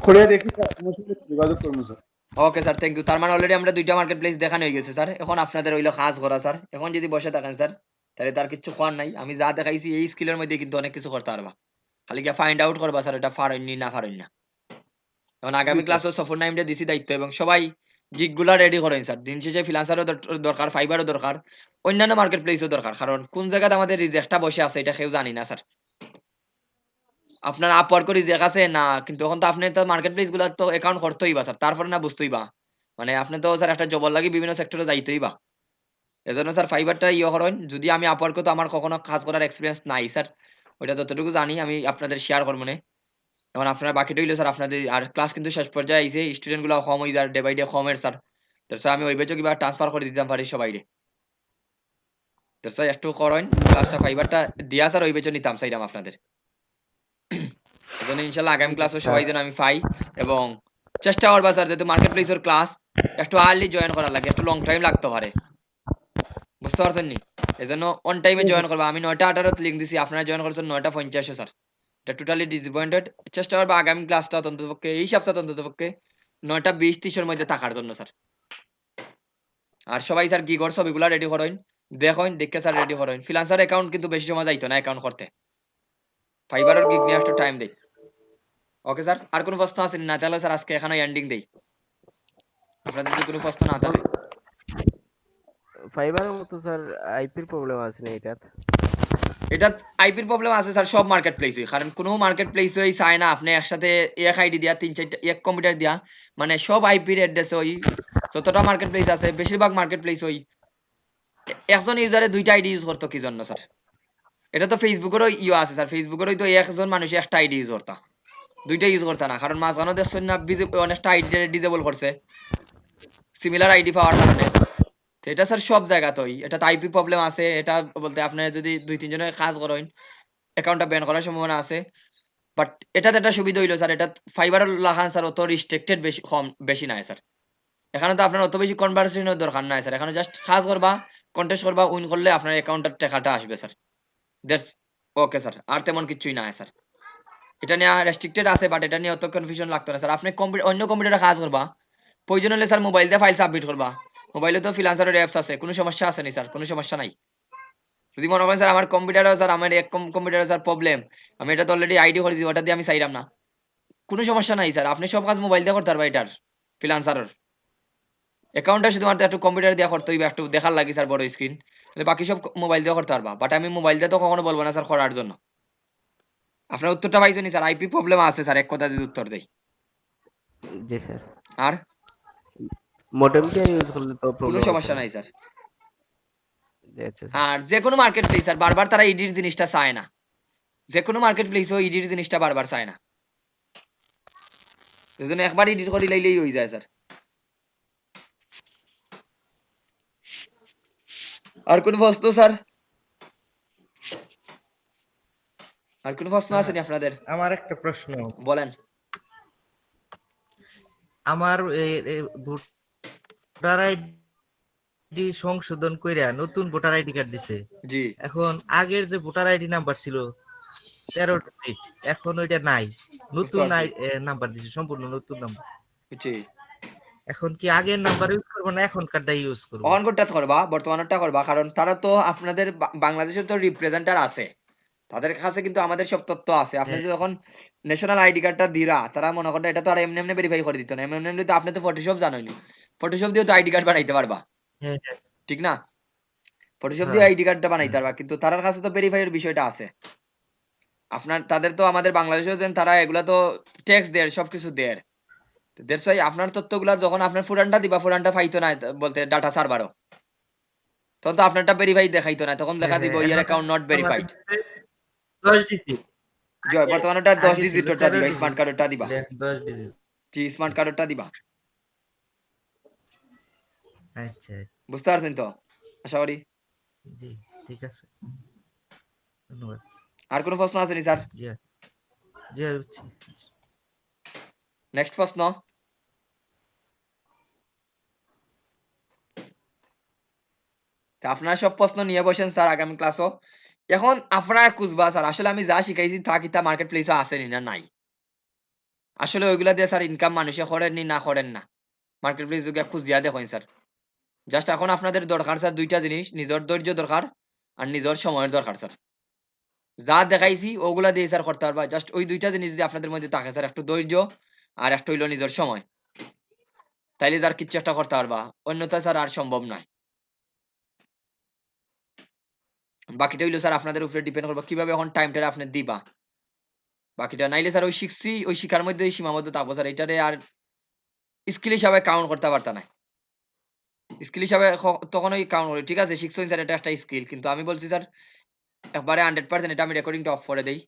খোলা দেখি স্যার, তোমার সাথে যোগাযোগ করবো sir. Okay sir, thank you. তার মানে অলরেডি আমরা দুইটা মার্কেট প্লেস দেখানো হয়ে গেছে স্যার। এখন আপনাদের হইলো কাজ করা স্যার। এখন যদি বসে থাকেন স্যার তাহলে তার কিছু করার নাই। আমি যা দেখাইছি এই স্কিলের মধ্যে কিন্তু অনেক কিছু করতে পারবা। খালি গিয়ে ফাইন্ড আউট করবা স্যার এটা পারেননি না পারেন না। এখন আগামী ক্লাসে সফর নাইমটা দিছি দায়িত্ব, এবং সবাই গিগ গুলা রেডি করেন স্যার। দিন শেষে ফ্রিল্যান্সারও দরকার, ফাইবারও দরকার, অন্যান্য মার্কেট প্লেসও দরকার। কারণ কোন জায়গাতে আমাদের রিজেক্টটা বসে আছে এটা কেউ জানি না স্যার। আপনার আপওয়ার্ক রিজেক্ট আছে না, কিন্তু এখন তো আপনি তো মার্কেট প্লেস গুলা তো অ্যাকাউন্ট করতেই বা স্যার, তারপরে না বুঝতেই বা মানে আপনি তো স্যার একটা জবর লাগি বিভিন্ন সেক্টরে যাইতেই বা। এজন্য স্যার ফাইবারটা ইয়ে করেন। যদি আমি আপওয়ার্ক তো আমার কখনো কাজ করার এক্সপিরিয়েন্স নাই স্যার, ওইটা যতটুকু জানি আমি আপনাদের শেয়ার করবো না। এখন আপনারা বাকিটা হইলো স্যার আপনাদের, আর ক্লাস কিন্তু শেষ পর্যায়ে আইছে, স্টুডেন্ট গুলো কম হয়ে যায় ডে বাই ডে কমের স্যার। তো স্যার আমি ওই বেচো কিবা ট্রান্সফার করে দিতাম পারি সবাই রে। তো স্যার একটু করেন ক্লাসটা ফাইবারটা দিয়া স্যার ওই বেচো নিতাম চাইলাম আপনাদের। এজন্য ইনশাল্লাহ আগামী ক্লাসে সবাই যেন আমি পাই, এবং চেষ্টা করবা স্যার যেহেতু মার্কেট প্লেসের ক্লাস একটু আর্লি জয়েন করা লাগে, একটু লং টাইম লাগতে পারে, বুঝতে পারছেন নি? এজন্য অন টাইমে জয়েন করবা। আমি 9:18 লিঙ্ক দিছি, আপনারা জয়েন করছেন 9:50 স্যার। এটা টোটালি ডিসঅ্যাপয়েন্টেড। চেষ্টা করবা আগামী ক্লাসটা অন্ততপক্ষে এই সপ্তাহে অন্ততপক্ষে 9:20-30 মধ্যে থাকার জন্য স্যার। আর সবাই স্যার কি করছো ছবিগুলা রেডি করেন, দেখেন দেখে স্যার রেডি করেন। ফ্রিল্যান্সার অ্যাকাউন্ট কিন্তু বেশি সময় যাইতো না অ্যাকাউন্ট করতে, ফাইবারের গিগ নিয়ে একটু টাইম দেই। ওকে স্যার, আর কোনো প্রশ্ন আছে না? তাহলে স্যার আজকে এখানে এন্ডিং দেই, আপনাদের যদি কোনো প্রশ্ন না থাকে। ফাইবারের মতো স্যার আইপির প্রবলেম আছে না এটার? এটা আইপির প্রবলেম আছে স্যার সব মার্কেট প্লেসে, কারণ কোনো মার্কেট প্লেসই চায় না আপনি একসাথে এক আইডি দিয়া 3-4টা এক কম্পিউটার দিয়া, মানে সব আইপির অ্যাড্রেস ওই যতটা মার্কেট প্লেস আছে বেশিরভাগ মার্কেট প্লেস ওই একজন ইউজারে দুইটা আইডি ইউজ করতো কি জন্য স্যার? এটা তো ফেসবুকেরও ইয়ে আছে স্যার, ফেসবুকেরও তো একজন মানুষ একটা আইডি ইউজ করতা, দুইটা ইউজ করতা না, কারণ মাঝখানে দেখছেন না অনেকটা আইডি ডিজেবল করছে সিমিলার আইডি পাওয়ার কারণে। তো এটা স্যার সব জায়গাতেই এটা তো আইপি প্রবলেম আছে। এটা বলতে আপনি যদি 2-3 জনের কাজ করেন অ্যাকাউন্টটা ব্যান করার সম্ভাবনা আছে। বাট এটাতে একটা সুবিধা হইলো স্যার, এটা ফাইবারের লাগান স্যার অত রিস্ট্রিক্টেড বেশি নাই স্যার। এখানে তো আপনার অত বেশি কনভারসেশনের দরকার নাই স্যার, এখানে জাস্ট কাজ করবা, কন্টেস্ট করবা, উইন করলে আপনার অ্যাকাউন্টের টাকাটা আসবে স্যার। দ্যাটস ওকে স্যার, আর তেমন কিছুই নাই স্যার। এটা নিয়ে রেস্ট্রিক্টেড আছে, বাট এটা নিয়ে অত কনফিউশন লাগতো না স্যার। আপনি অন্য কম্পিউটারে কাজ করবা, প্রয়োজন হলে স্যার মোবাইল দিয়ে ফাইল সাবমিট করবা। মোবাইলে তো ফ্রিল্যান্সারের অ্যাপস আছে, কোনো সমস্যা আছে নি স্যার, কোনো সমস্যা নাই। যদি মনে করেন স্যার আমার কম্পিউটারও স্যার আমার এক কম্পিউটারে স্যার প্রবলেম, আমি এটা তো অলরেডি আইডি করে দিই, ওটা দিয়ে আমি চাইলাম না, কোনো সমস্যা নাই স্যার। আপনি সব কাজ মোবাইল দিয়ে করতে পারবা এটার ফ্রিল্যান্সারের। অ্যাকাউন্টটা শুধুমাত্র একটু কম্পিউটার দিয়ে করতে হইবে, একটু দেখার লাগে স্যার বড় স্ক্রিন, বাকি সব মোবাইল দিয়ে করতে পারবা। বাট আমি মোবাইল দিয়ে তো কখনো বলবো না স্যার করার জন্য। আপনার উত্তরটা পাইছেন স্যার? আইপি প্রবলেম আছে স্যার, এক কথা যদি উত্তর দেই। জি স্যার। আর মডেম দিয়ে ইউজ করলে তো কোনো প্রবলেম সমস্যা নাই স্যার। আচ্ছা স্যার। আর যে কোনো মার্কেট প্লেস স্যার বারবার তারা ইডির জিনিসটা চায় না, যে কোনো মার্কেট প্লেসও ইডির জিনিসটা বারবার চায় না, সেজন্য একবার এডিট করে লাইলেই হয়ে যায় স্যার। আর কোন প্রশ্ন স্যার? আর কোন প্রশ্ন আছে নি আপনাদের? আমার একটা প্রশ্ন, বলেন। আমার ভোটার আইডি সংশোধন কইরা নতুন ভোটার আইডি কার্ড দিছে। জি। এখন আগের যে ভোটার আইডি নাম্বার ছিল 13 ডিজিট, এখন ওইটা নাই, নতুন নাম্বার দিছে, সম্পূর্ণ নতুন নাম্বার। জি। এখন কি আগের নাম্বার ইউজ করব না এখনকারটা ইউজ করব? অনকোডটা করবা, বর্তমানেরটা করবা, কারণ তারা তো আপনাদের বাংলাদেশের তো রিপ্রেজেন্টার আছে, তাদের কাছে কিন্তু আমাদের সব তথ্য আছে। আপনি যখন ন্যাশনাল আইডি কার্ডটা দিরা, তারা মনে করেন এটা তো আর এমনি এমনি ভেরিফাই করে দিত না। এমনি এমনি তো আপনি তো ফটোশপ জানেন, ফটোশপ দিয়ে তো আইডি কার্ড বানাইতে পারবা, হ্যাঁ হ্যাঁ ঠিক না? ফটোশপ দিয়ে হ্যাঁ। আইডি কার্ডটা বানাইতে পারবা, কিন্তু তার কাছে তো ভেরিফাইয়ের বিষয়টা আছে। আপনার তাদের তো আমাদের বাংলাদেশেও দেন, তারা এগুলা তো ট্যাক্স দেয়, সবকিছু দেয়। দ্যাটস ওয়াই আপনার তথ্যগুলা যখন আপনার ফুরানটা দিবা, ফুরানটা পাইতো না বলতে ডাটা সার্ভারও, তখন তো আপনারটা ভেরিফাই দেখাইতো না, তখন দেখা দিব your account not verified. 10 digit জয় বর্তমানে ওটা 10 আগে ছিল ডিজিটটা 13 দিবা, ডিজিট, স্মার্ট কার্ডটা দিবা। এটা এখন 10 ডিজিট। জি স্মার্ট কার্ডটা দিবা। আচ্ছা, বুঝতে পারছেন তো? আশা করি। জি ঠিক আছে। ধন্যবাদ। আর কোনো প্রশ্ন আছে নি স্যার? জি, জি বুঝছি। নেক্সট প্রশ্ন। তা আপনারা সব প্রশ্ন নিয়ে বসেন স্যার আগামী ক্লাসও। এখন আপনারা খুঁজবা স্যার আসলে আমি যা শিখাইছি তা কিতা মার্কেট প্লেসে আসেনি না নাই। আসলে ওইগুলা দিয়ে স্যার ইনকাম মানুষে করেন নি না করেন না। মার্কেট প্লেস যুগে খুঁজিয়া দেখেন স্যার। জাস্ট এখন আপনাদের দরকার স্যার দুইটা জিনিস, নিজের ধৈর্য দরকার আর নিজের সময়ের দরকার স্যার। যা দেখাইছি ওগুলা দিয়ে স্যার করতে পারবা। জাস্ট ওই দুইটা জিনিস যদি আপনাদের মধ্যে থাকে স্যার, একটু ধৈর্য আর একটা হইলো নিজের সময়। তাইলে স্যার কিচ্ছু একটা করতে পারবা। অন্যথা স্যার আর সম্ভব নয়। বাকিটা হইলো স্যার আপনাদের উপরে ডিপেন্ড করবে কিভাবে এখন টাইমটা আপনি দিবা। বাকিটা নাইলে স্যার ওই শিখছি ওই শিখার মধ্যে সীমাবদ্ধ থাকবো স্যার, এটারে আর স্কিল হিসাবে কাউন্ট করতে পারতা না। স্কিল হিসাবে তখনই কাউন্ট করি, ঠিক আছে শিখছেন স্যার এটা একটা স্কিল, কিন্তু আমি বলছি স্যার একবারে 100% এটা আমি রেকর্ডিংটা অফ করে দেই।